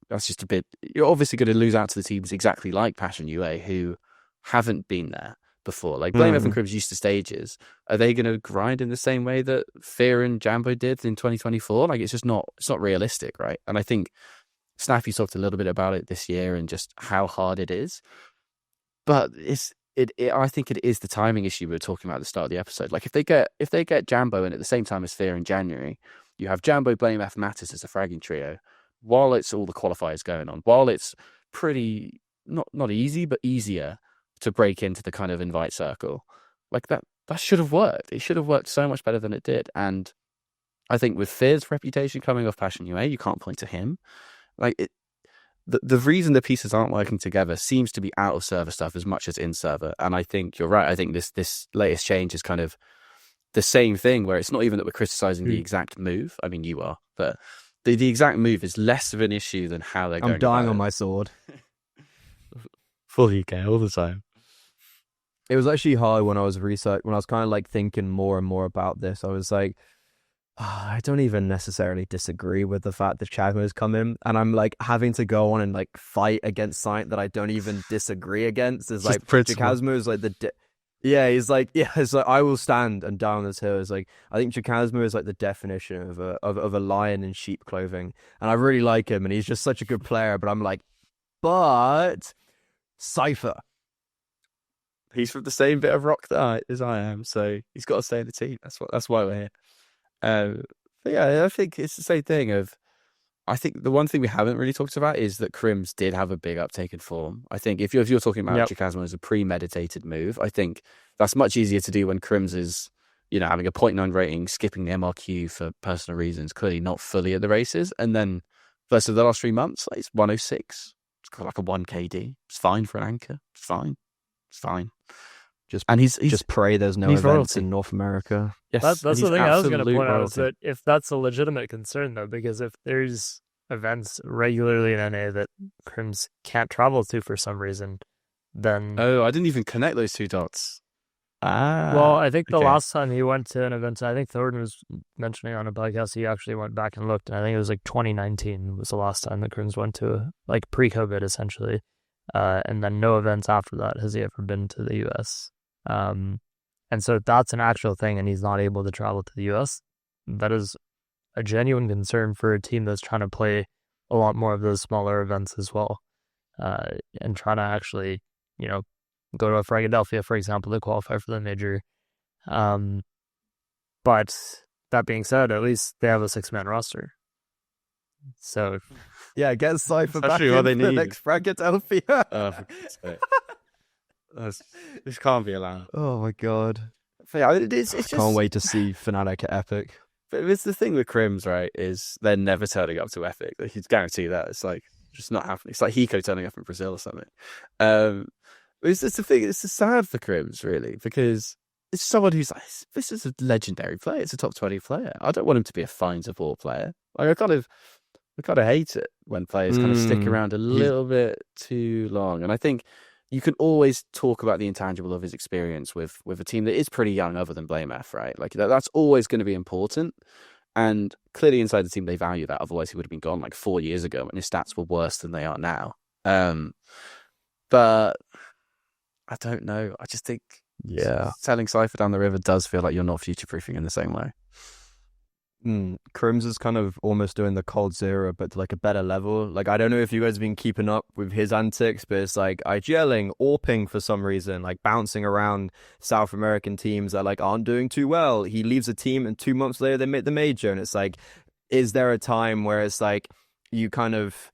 that's just a bit, you're obviously going to lose out to the teams exactly like Passion UA who haven't been there before. Like blameF and KRIMZ used to stages. Are they going to grind in the same way that Fear and Jambo did in 2024? Like, it's not realistic, right? And I think Snappy's talked a little bit about it this year and just how hard it is. But I think it is the timing issue we were talking about at the start of the episode. Like, if they get Jambo in at the same time as Fear in January, you have Jambo, blameF, Mattis as a fragging trio, while it's all the qualifiers going on, while it's pretty not easy, but easier to break into the kind of invite circle. Like that should have worked. It should have worked so much better than it did. And I think with Fear's reputation coming off Passion UA, you can't point to him. Like the reason the pieces aren't working together seems to be out of server stuff as much as in server. And I think you're right. I think this latest change is kind of the same thing where it's not even that we're criticizing the exact move. I mean, you are, but the exact move is less of an issue than how they're going. I'm dying on my sword. Full UK all the time. It was actually hard when I was kind of like thinking more and more about this. I was like, I don't even necessarily disagree with the fact that jackasmo has come in, and I'm like having to go on and like fight against something that I don't even disagree against. Is like jackasmo is like he's like it's like I will stand and die on this hill. It's like I think jackasmo is like the definition of a lion in sheep clothing, and I really like him, and he's just such a good player. But I'm like, but CYPHER. He's from the same bit of rock as I am, so he's got to stay in the team. That's why we're here. But yeah, I think it's the same thing of, I think the one thing we haven't really talked about is that KRIMZ did have a big uptake in form. I think if you're talking about jackasmo as a premeditated move, I think that's much easier to do when KRIMZ is you know, having a 0.9 rating, skipping the MRQ for personal reasons, clearly not fully at the races. And then versus the last 3 months, like, it's 106. It's got like a 1 KD. It's fine for an anchor. It's fine. It's fine. And he's just pray there's no he's events royalty. in North America. Yes, That's and the he's thing I was going to absolute point out is royalty. that if that's a legitimate concern, though, because if there's events regularly in NA that KRIMZ can't travel to for some reason, then Oh, I didn't even connect those 2 dots. well, I think the okay. last time he went to an event, I think Thornton was mentioning on a podcast, he actually went back and looked, and I think it was like 2019 was the last time that KRIMZ went to, like pre-COVID essentially, and then no events after that has he ever been to the US. And so that's an actual thing, and he's not able to travel to the US. That is a genuine concern for a team that's trying to play a lot more of those smaller events as well, and trying to actually, you know, go to a Philadelphia, for example, to qualify for the major. But that being said, at least they have a 6-man roster. So Yeah, get CYPHER back actually in what they for the need. next Philadelphia. For God's sake. This can't be allowed. Oh my god. But yeah, it's just, Can't wait to see fnatic at Epic. But it's the thing with KRIMZ, right, is they're never turning up to Epic. Like, you guarantee that. It's like just not happening. It's like Hiko turning up in Brazil or something. It's just the thing. It's just sad for KRIMZ, really, because it's someone who's like, this is a legendary player. It's a top 20 player. I don't want him to be a fine support player. Like, I kind of hate it when players kind of stick around a little bit too long. And I think you can always talk about the intangible of his experience with a team that is pretty young, other than blameF, right? Like, that's always going to be important. And clearly inside the team, they value that. Otherwise, he would have been gone like 4 years ago when his stats were worse than they are now. But I don't know. I just think selling CYPHER down the river does feel like you're not future-proofing in the same way. KRIMZ is kind of almost doing the cold zero, but to like a better level. Like, I don't know if you guys have been keeping up with his antics, but it's like IGLing, AWPing for some reason, like bouncing around South American teams that like aren't doing too well. He leaves a team and 2 months later they make the major, and it's like, is there a time where it's like you kind of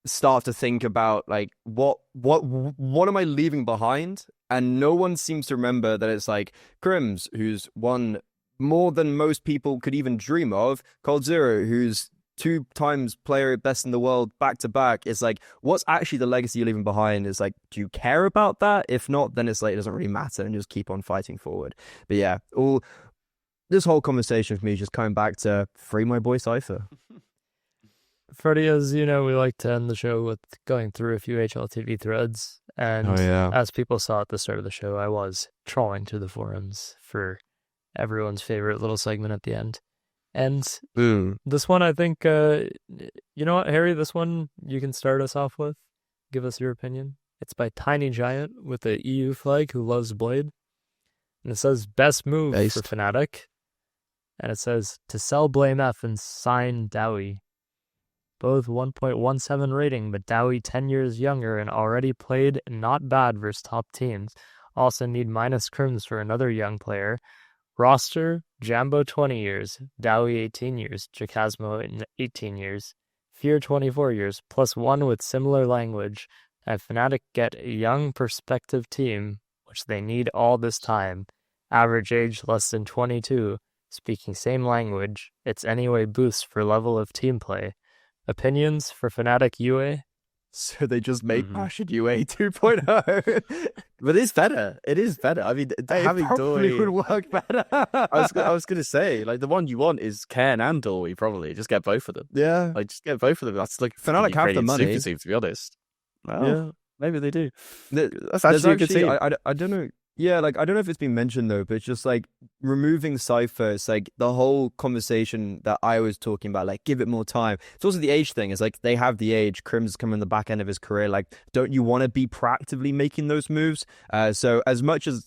start to think about like what am I leaving behind? And no one seems to remember that it's like KRIMZ, who's won more than most people could even dream of, Cold Zero, who's 2 times player best in the world back to back. It's like, what's actually the legacy you're leaving behind? Is like, do you care about that? If not, then it's like, it doesn't really matter, and just keep on fighting forward. But yeah, this whole conversation for me is just coming back to free my boy CYPHER. Freddie, as you know, we like to end the show with going through a few HLTV threads. And as people saw at the start of the show, I was trawling through the forums for everyone's favorite little segment at the end. And this one, I think, you know what, Harry, this one you can start us off with. Give us your opinion. It's by Tiny Giant with the EU flag who loves Blade. And it says, best move for fnatic. And it says, to sell blameF and sign Dowie. Both 1.17 rating, but Dowie 10 years younger and already played not bad versus top teams. Also need minus KRIMZ for another young player. Roster, Jambo 20 years, Dowie 18 years, jackasmo 18 years, Fear 24 years, plus 1 with similar language, and fnatic get a young perspective team, which they need all this time. Average age less than 22, speaking same language, it's anyway boost for level of team play. Opinions for fnatic UA? So they just make Passion UA 2.0. But it's better. It is better. I mean, having probably Dowie would work better. I was going to say, like, the one you want is Ken and Dowie, probably. Just get both of them. Yeah. Like, just get both of them. That's like fnatic have the money. Super team, to be honest. Well, yeah. Maybe they do. That's actually a good team. I don't know. Yeah, like, I don't know if it's been mentioned, though, but it's just, like, removing CYPHER, it's, like, the whole conversation that I was talking about, like, give it more time. It's also the age thing. It's, like, they have the age. KRIMZ coming in the back end of his career. Like, don't you want to be proactively making those moves? So, as much as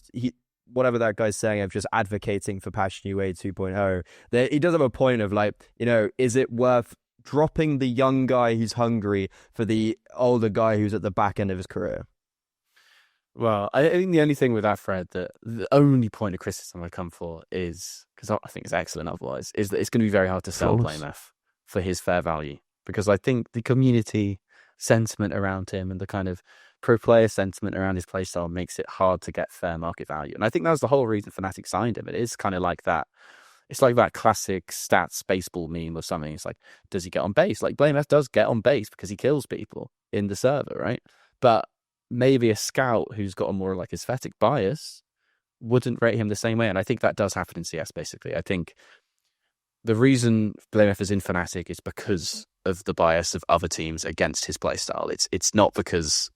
whatever that guy's saying of just advocating for Passion UA 2.0, he does have a point of, like, you know, is it worth dropping the young guy who's hungry for the older guy who's at the back end of his career? Well, I think the only thing with that thread, that the only point of criticism I come for is, because I think it's excellent otherwise, is that it's going to be very hard to sell blameF for his fair value. Because I think the community sentiment around him and the kind of pro player sentiment around his playstyle makes it hard to get fair market value. And I think that was the whole reason Fnatic signed him. It is kind of like that. It's like that classic stats baseball meme or something. It's like, does he get on base? Like blameF does get on base because he kills people in the server, right? But maybe a scout who's got a more like aesthetic bias wouldn't rate him the same way. And I think that does happen in CS, basically. I think the reason blameF is in Fnatic is because of the bias of other teams against his playstyle. It's not because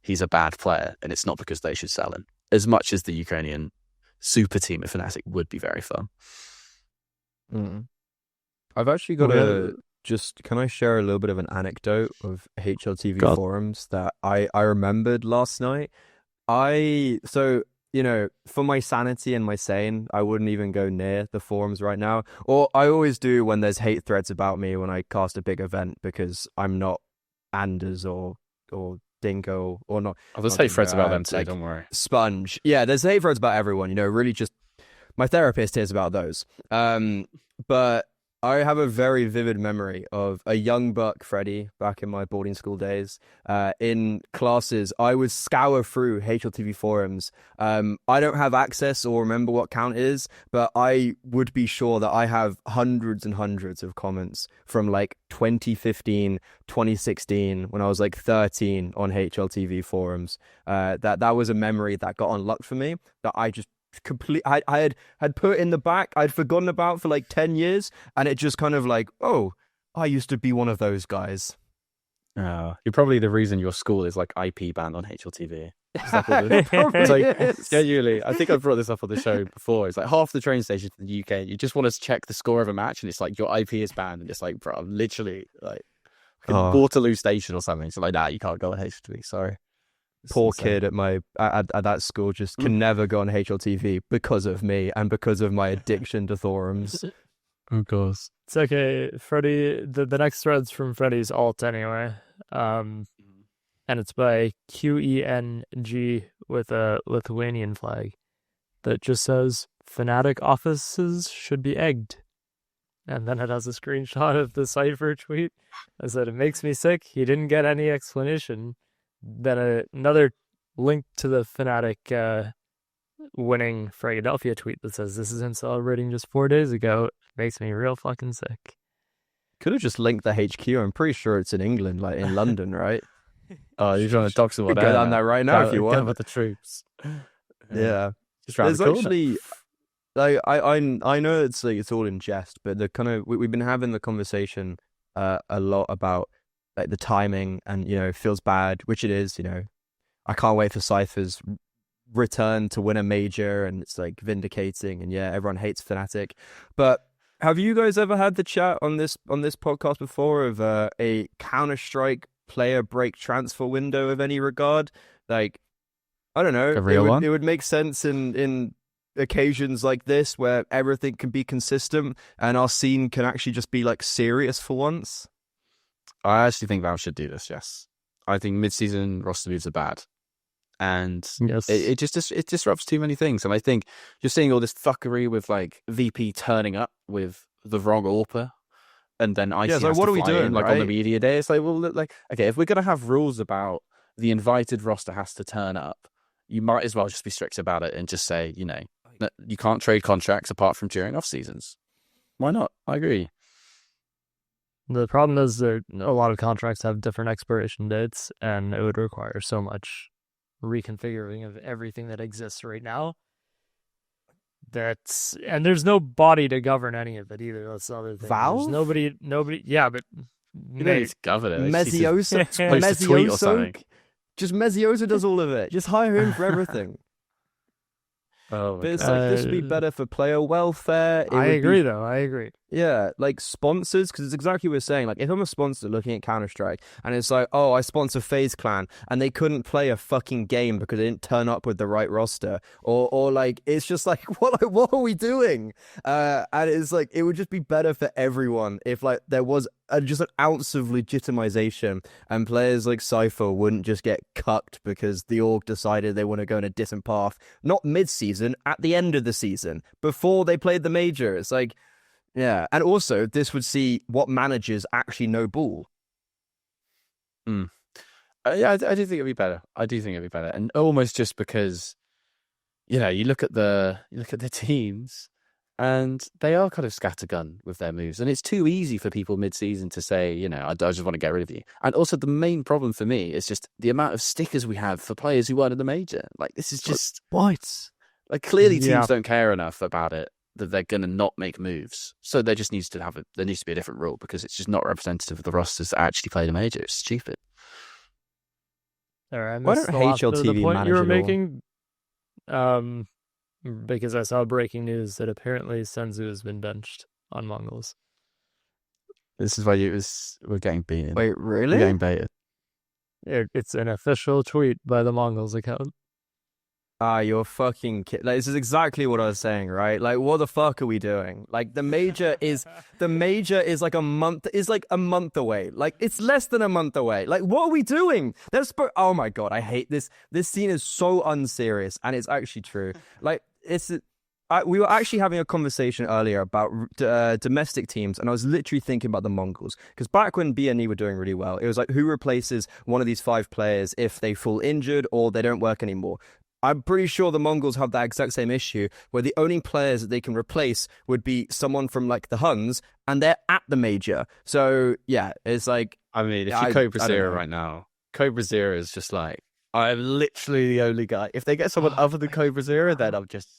he's a bad player, and it's not because they should sell him. As much as the Ukrainian super team at Fnatic would be very fun. I've actually got can I share a little bit of an anecdote of HLTV forums that I remembered last night? So, you know, for my sanity and my sane, I wouldn't even go near the forums right now. Or I always do when there's hate threads about me when I cast a big event, because I'm not Anders or Dinko or not. There's hate threads about them too, like, don't worry. Sponge. Yeah, there's hate threads about everyone, you know, really just my therapist hears about those. But I have a very vivid memory of a young buck, Freddie, back in my boarding school days. In classes, I would scour through HLTV forums. I don't have access or remember what count is, but I would be sure that I have hundreds and hundreds of comments from like 2015, 2016, when I was like 13 on HLTV forums. That was a memory that got unlocked for me that I just I had put in the back, I'd forgotten about for like 10 years, and it just kind of like, oh, I used to be one of those guys. You're probably the reason your school is like IP banned on HLTV. It's like, genuinely, I think I've brought this up on the show before. It's like half the train stations in the UK, you just want to check the score of a match, and it's like your IP is banned, and it's like, bro, I'm literally like Waterloo Station or something. So like, nah, you can't go on HLTV. Sorry. Poor kid at that school just can never go on HLTV because of me and because of my addiction to forums. Of course. It's okay, Freddie. The next thread's from Freddie's alt anyway. And it's by QENG with a Lithuanian flag that just says Fnatic offices should be egged. And then it has a screenshot of the CYPHER tweet. I said, it makes me sick. He didn't get any explanation. Then another link to the Fnatic winning Philadelphia tweet that says, this is him celebrating just 4 days ago. Makes me real fucking sick. Could have just linked the HQ. I'm pretty sure it's in England, like in London, right? Oh, you're trying to talk someone go down there right now if you want. With the troops. Yeah. Just around the corner. Actually, like, I know it's like it's all in jest, but the kind of we've been having the conversation a lot about like the timing, and you know, it feels bad, which it is. You know, I can't wait for CYPHER's return to win a major, and it's like vindicating, and yeah, everyone hates Fnatic. But have you guys ever had the chat on this podcast before of a Counter-Strike player break transfer window of any regard? Like, I don't know, it would make sense in occasions like this where everything can be consistent and our scene can actually just be like serious for once. I actually think Valve should do this, yes. I think mid-season roster moves are bad. And yes, it disrupts too many things. And I think you're seeing all this fuckery with like VP turning up with the wrong AWPer, and then IC has what to are we fly doing, in, like right? on the media day. It's like, well, like, okay, if we're going to have rules about the invited roster has to turn up, you might as well just be strict about it and just say, you know, that you can't trade contracts apart from during off seasons. Why not? I agree. The problem is that a lot of contracts have different expiration dates, and it would require so much reconfiguring of everything that exists right now. And there's no body to govern any of it either. That's the other thing. Valve? There's nobody. Yeah, but You don't need to govern it. Mezioso, just Mezioso does all of it. Just hire him for everything. Oh, but it's like, this would be better for player welfare. I agree. Yeah, like sponsors, because it's exactly what we're saying. Like, if I'm a sponsor looking at Counter-Strike, and it's like, oh, I sponsor FaZe Clan, and they couldn't play a fucking game because they didn't turn up with the right roster, or like, it's just like, what are we doing? And it's like, it would just be better for everyone if like there was just an ounce of legitimization, and players like CYPHER wouldn't just get cucked because the org decided they want to go in a different path, not mid-season, at the end of the season, before they played the major. It's like, yeah, and also this would see what managers actually know ball. Yeah, I do think it'd be better. I do think it'd be better, and almost just because you look at the teams, and they are kind of scattergun with their moves, and it's too easy for people mid-season to say, I just want to get rid of you. And also, the main problem for me is just the amount of stickers we have for players who weren't in the major. Like, this is just What? like clearly Yeah. teams don't care enough about it that they're going to not make moves. So there just needs to be a different rule because it's just not representative of the rosters that actually played a major. It's stupid. All right, I Why missed don't the last bit of the HLTV point you were manage it all? making. Because I saw breaking news that apparently Senzu has been benched on Mongols. This is why we're getting beaten. Wait, We're really? getting baited. It's an official tweet by the Mongols account. Ah, you're fucking kid. Like, this is exactly what I was saying, right? Like, what the fuck are we doing? Like, the major is like a month away. Like, it's less than a month away. Like, what are we doing? Oh my god, I hate this. This scene is so unserious, and it's actually true. Like, we were actually having a conversation earlier about domestic teams, and I was literally thinking about the Mongols. Because back when BNE were doing really well, it was like, who replaces one of these 5 players if they fall injured or they don't work anymore? I'm pretty sure the Mongols have that exact same issue, where the only players that they can replace would be someone from, like, the Huns, and they're at the major. So, yeah, it's like... I mean, if you Cobra Zero right now, Cobra Zero is just like, I'm literally the only guy. If they get someone other than Cobra Zero, then I'm just...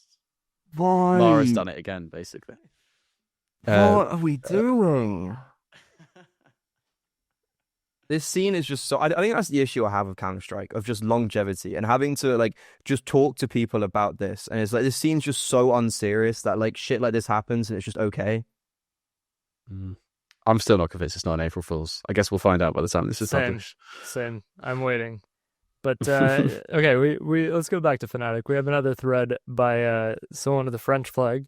Why? Mara's done it again, basically. What are we doing? This scene is just so... I think that's the issue I have with Counter-Strike, of just longevity, and having to, like, just talk to people about this. And it's like, this scene's just so unserious that, like, shit like this happens and it's just okay. I'm still not convinced it's not an April Fool's. I guess we'll find out by the time this is published. Same. I'm waiting. But, okay, we let's go back to fnatic. We have another thread by someone with a French flag,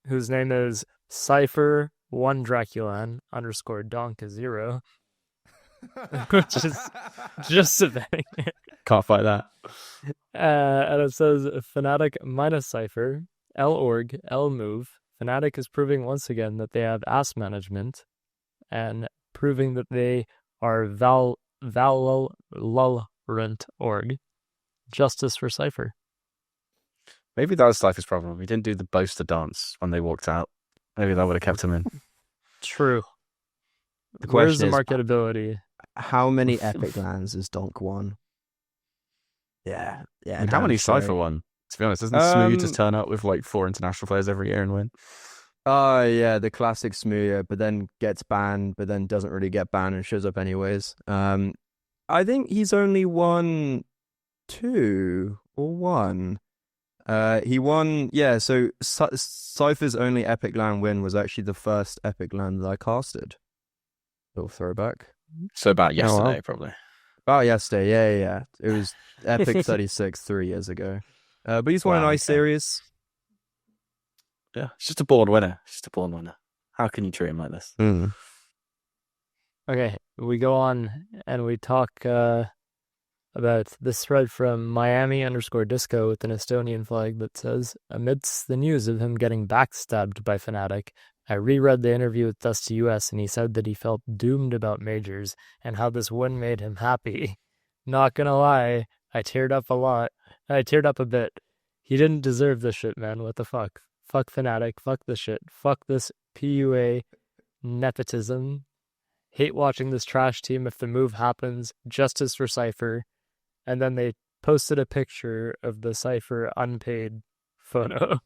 whose name is CYPHER Draculan _Donka0. Which is just submitting it. Can't fight that. And it says fnatic minus CYPHER, L.org, L.move. fnatic is proving once again that they have ass management and proving that they are valorant org. Justice for CYPHER. Maybe that was CYPHER's problem. He didn't do the boaster dance when they walked out. Maybe that would have kept him in. True. The Where's the question is, marketability? how many epic lands has Donk won? Yeah. And how many CYPHER won? To be honest, doesn't smooya just turn up with like 4 international players every year and win? Oh, yeah, the classic smooya, but then gets banned, but then doesn't really get banned and shows up anyways. I think he's only won 2 or 1. He won, yeah, so CYPHER's only epic land win was actually the first epic land that I casted. Little throwback. So about yesterday, probably. Oh, yesterday, yeah. It was Epic 36 3 years ago. But he's won a nice series. Yeah, it's just a born winner. How can you treat him like this? Okay, we go on and we talk about this thread from Miami _disco with an Estonian flag that says, amidst the news of him getting backstabbed by fnatic, I reread the interview with Dusty US and he said that he felt doomed about majors and how this win made him happy. Not gonna lie, I teared up a lot. I teared up a bit. He didn't deserve this shit, man. What the fuck? Fuck fnatic. Fuck this shit. Fuck this PUA nepotism. Hate watching this trash team if the move happens. Justice for CYPHER. And then they posted a picture of the CYPHER unpaid photo.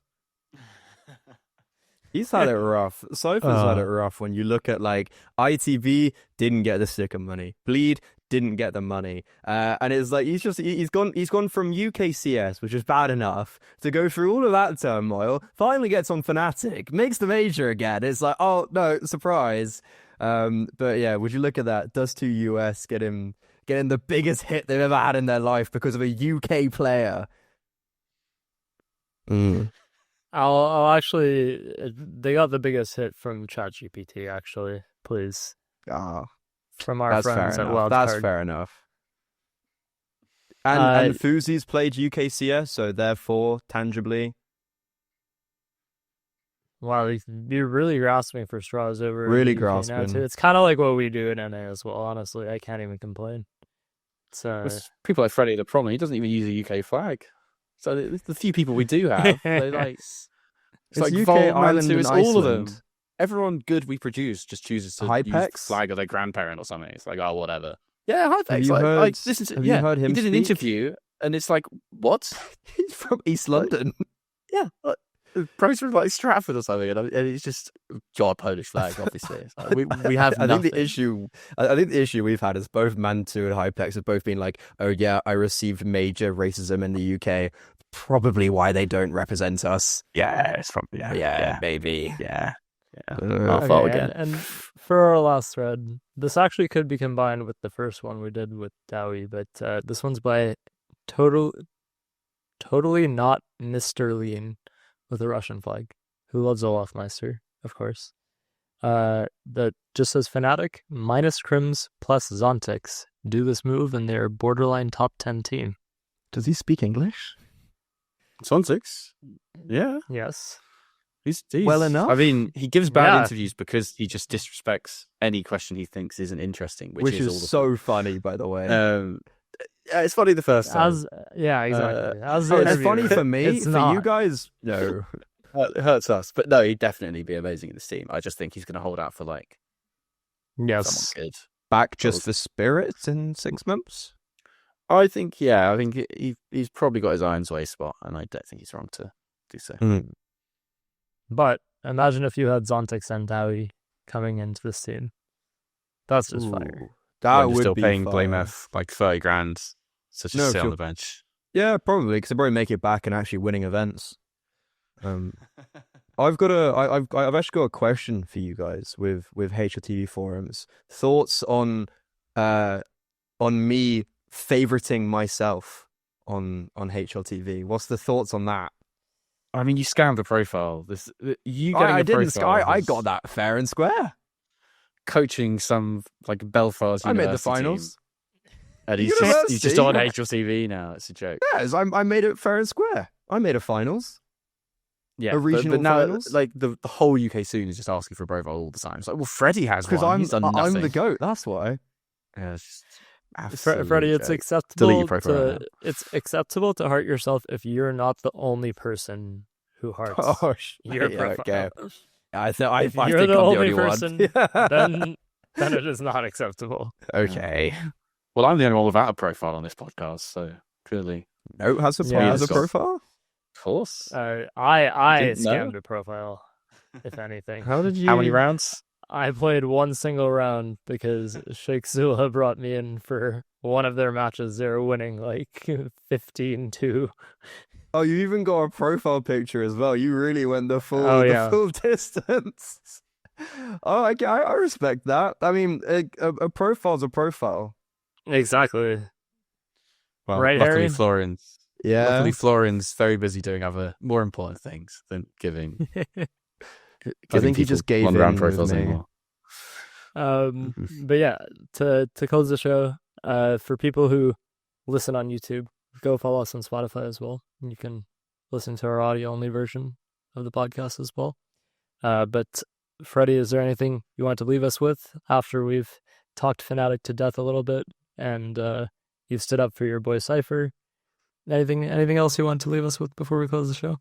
He's had it rough. CYPHER's had it rough when you look at, like, ITV didn't get the sticker money. Bleed didn't get the money. And it's like he's gone from UKCS, which is bad enough, to go through all of that turmoil, finally gets on fnatic, makes the major again. It's like, oh no, surprise. But yeah, would you look at that? Dust2 US getting the biggest hit they've ever had in their life because of a UK player. I'll actually, they got the biggest hit from ChatGPT, actually, please. From our friends at Wildcard. That's fair enough. And Fuzi's played UKCS, so therefore, tangibly. Wow, you're really grasping for straws over really UK now, grasping. too. It's kind of like what we do in NA as well, honestly. I can't even complain. With people like Freddie, the problem, he doesn't even use a UK flag. So the few people we do have, they like it's like UK, Vol, Ireland, Mantu, and it's all of them. Iceland. Everyone good we produce just chooses to use the Hypex? flag of their grandparent or something. It's like, oh, whatever. Yeah, Hypex. Have you like, heard- like, listen to, have you heard him He did an speak? interview, and it's like, what? He's from East London. Yeah, like, Bro's from like Stratford or something, and it's just God, Polish flag. Obviously, it's like, we have. I think nothing. I think the issue we've had is both Mantu and Hypex have both been like, oh yeah, I received major racism in the UK. Probably why they don't represent us. Yeah, it's from Maybe. yeah. Uh, Fault Okay, again. and for our last thread, this actually could be combined with the first one we did with Dowie, but this one's by totally not Mr. Lean with a Russian flag, who loves Olaf Meister, of course. That just says fnatic minus KRIMZ plus Zontix do this move and they're borderline top 10 team. Does he speak English? Sonix. Yeah, Yes. he's Well enough. I mean, he gives bad Yeah. interviews because he just disrespects any question he thinks isn't interesting, Which is all is the so funny, by the way. yeah, it's funny the first time. Yeah, exactly. As Oh, the it's funny interviewer, for me. it's For not. you guys, no. It hurts us, but no, he'd definitely be amazing in this team. I just think he's going to hold out for like Yes. someone good. Back just for spirits in 6 months? I think he's probably got his eye on his way spot, and I don't think he's wrong to do so. But imagine if you had Zontix and Dowie coming into this team. That's just fire. That When you're would still be paying fire. blameF like 30 grand to just No, if sit on you're- the bench. Yeah, probably, because they probably make it back and actually winning events. I've actually got a question for you guys with HLTV forums. Thoughts on me favoriting myself on HLTV. What's the thoughts on that? I mean, you scanned the profile. You getting I a didn't. profile I was got that fair and square. coaching some like Belfast. I made the University finals. team, and he's just University? on HLTV now. It's a joke. Yes, I made it fair and square. I made a finals. Yeah, A regional but now, finals? like the whole UK scene is just asking for a profile all the time. It's like, well, Freddie has Because one. He's done I'm nothing. the GOAT. That's why. Yeah, it's just absolute Freddie, it's joke. acceptable Delete your profile to heart yourself if you're not the only person who hearts your yeah, profile. okay. I think If I you're think the I'm only one. person, then it is not acceptable. Okay. Well, I'm the only one without a profile on this podcast, so clearly, No, has a Yeah, has a it's got- profile. of course. I Didn't know. scammed a profile, if anything. How did you? How many rounds? I played one single round because Sheikh Zula brought me in for one of their matches. They were winning like 15-2. Oh, you even got a profile picture as well. You really went the full yeah. full distance. Oh, I respect that. I mean, a profile's a profile. Exactly. Well, Right, luckily Harry? Florian's Yeah. luckily Florian's very busy doing other more important things than giving. I think he just gave in round with profiles me. anymore. But yeah, to close the show, for people who listen on YouTube, go follow us on Spotify as well. You can listen to our audio only version of the podcast as well. But Freddie, is there anything you want to leave us with after we've talked fnatic to death a little bit and you've stood up for your boy Cypher? Anything else you want to leave us with before we close the show?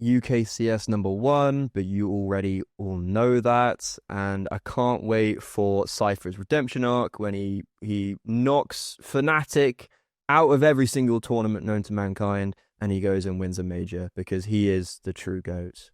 UKCS #1, but you already all know that, and I can't wait for Cypher's redemption arc when he knocks fnatic out of every single tournament known to mankind, and he goes and wins a major because he is the true GOAT.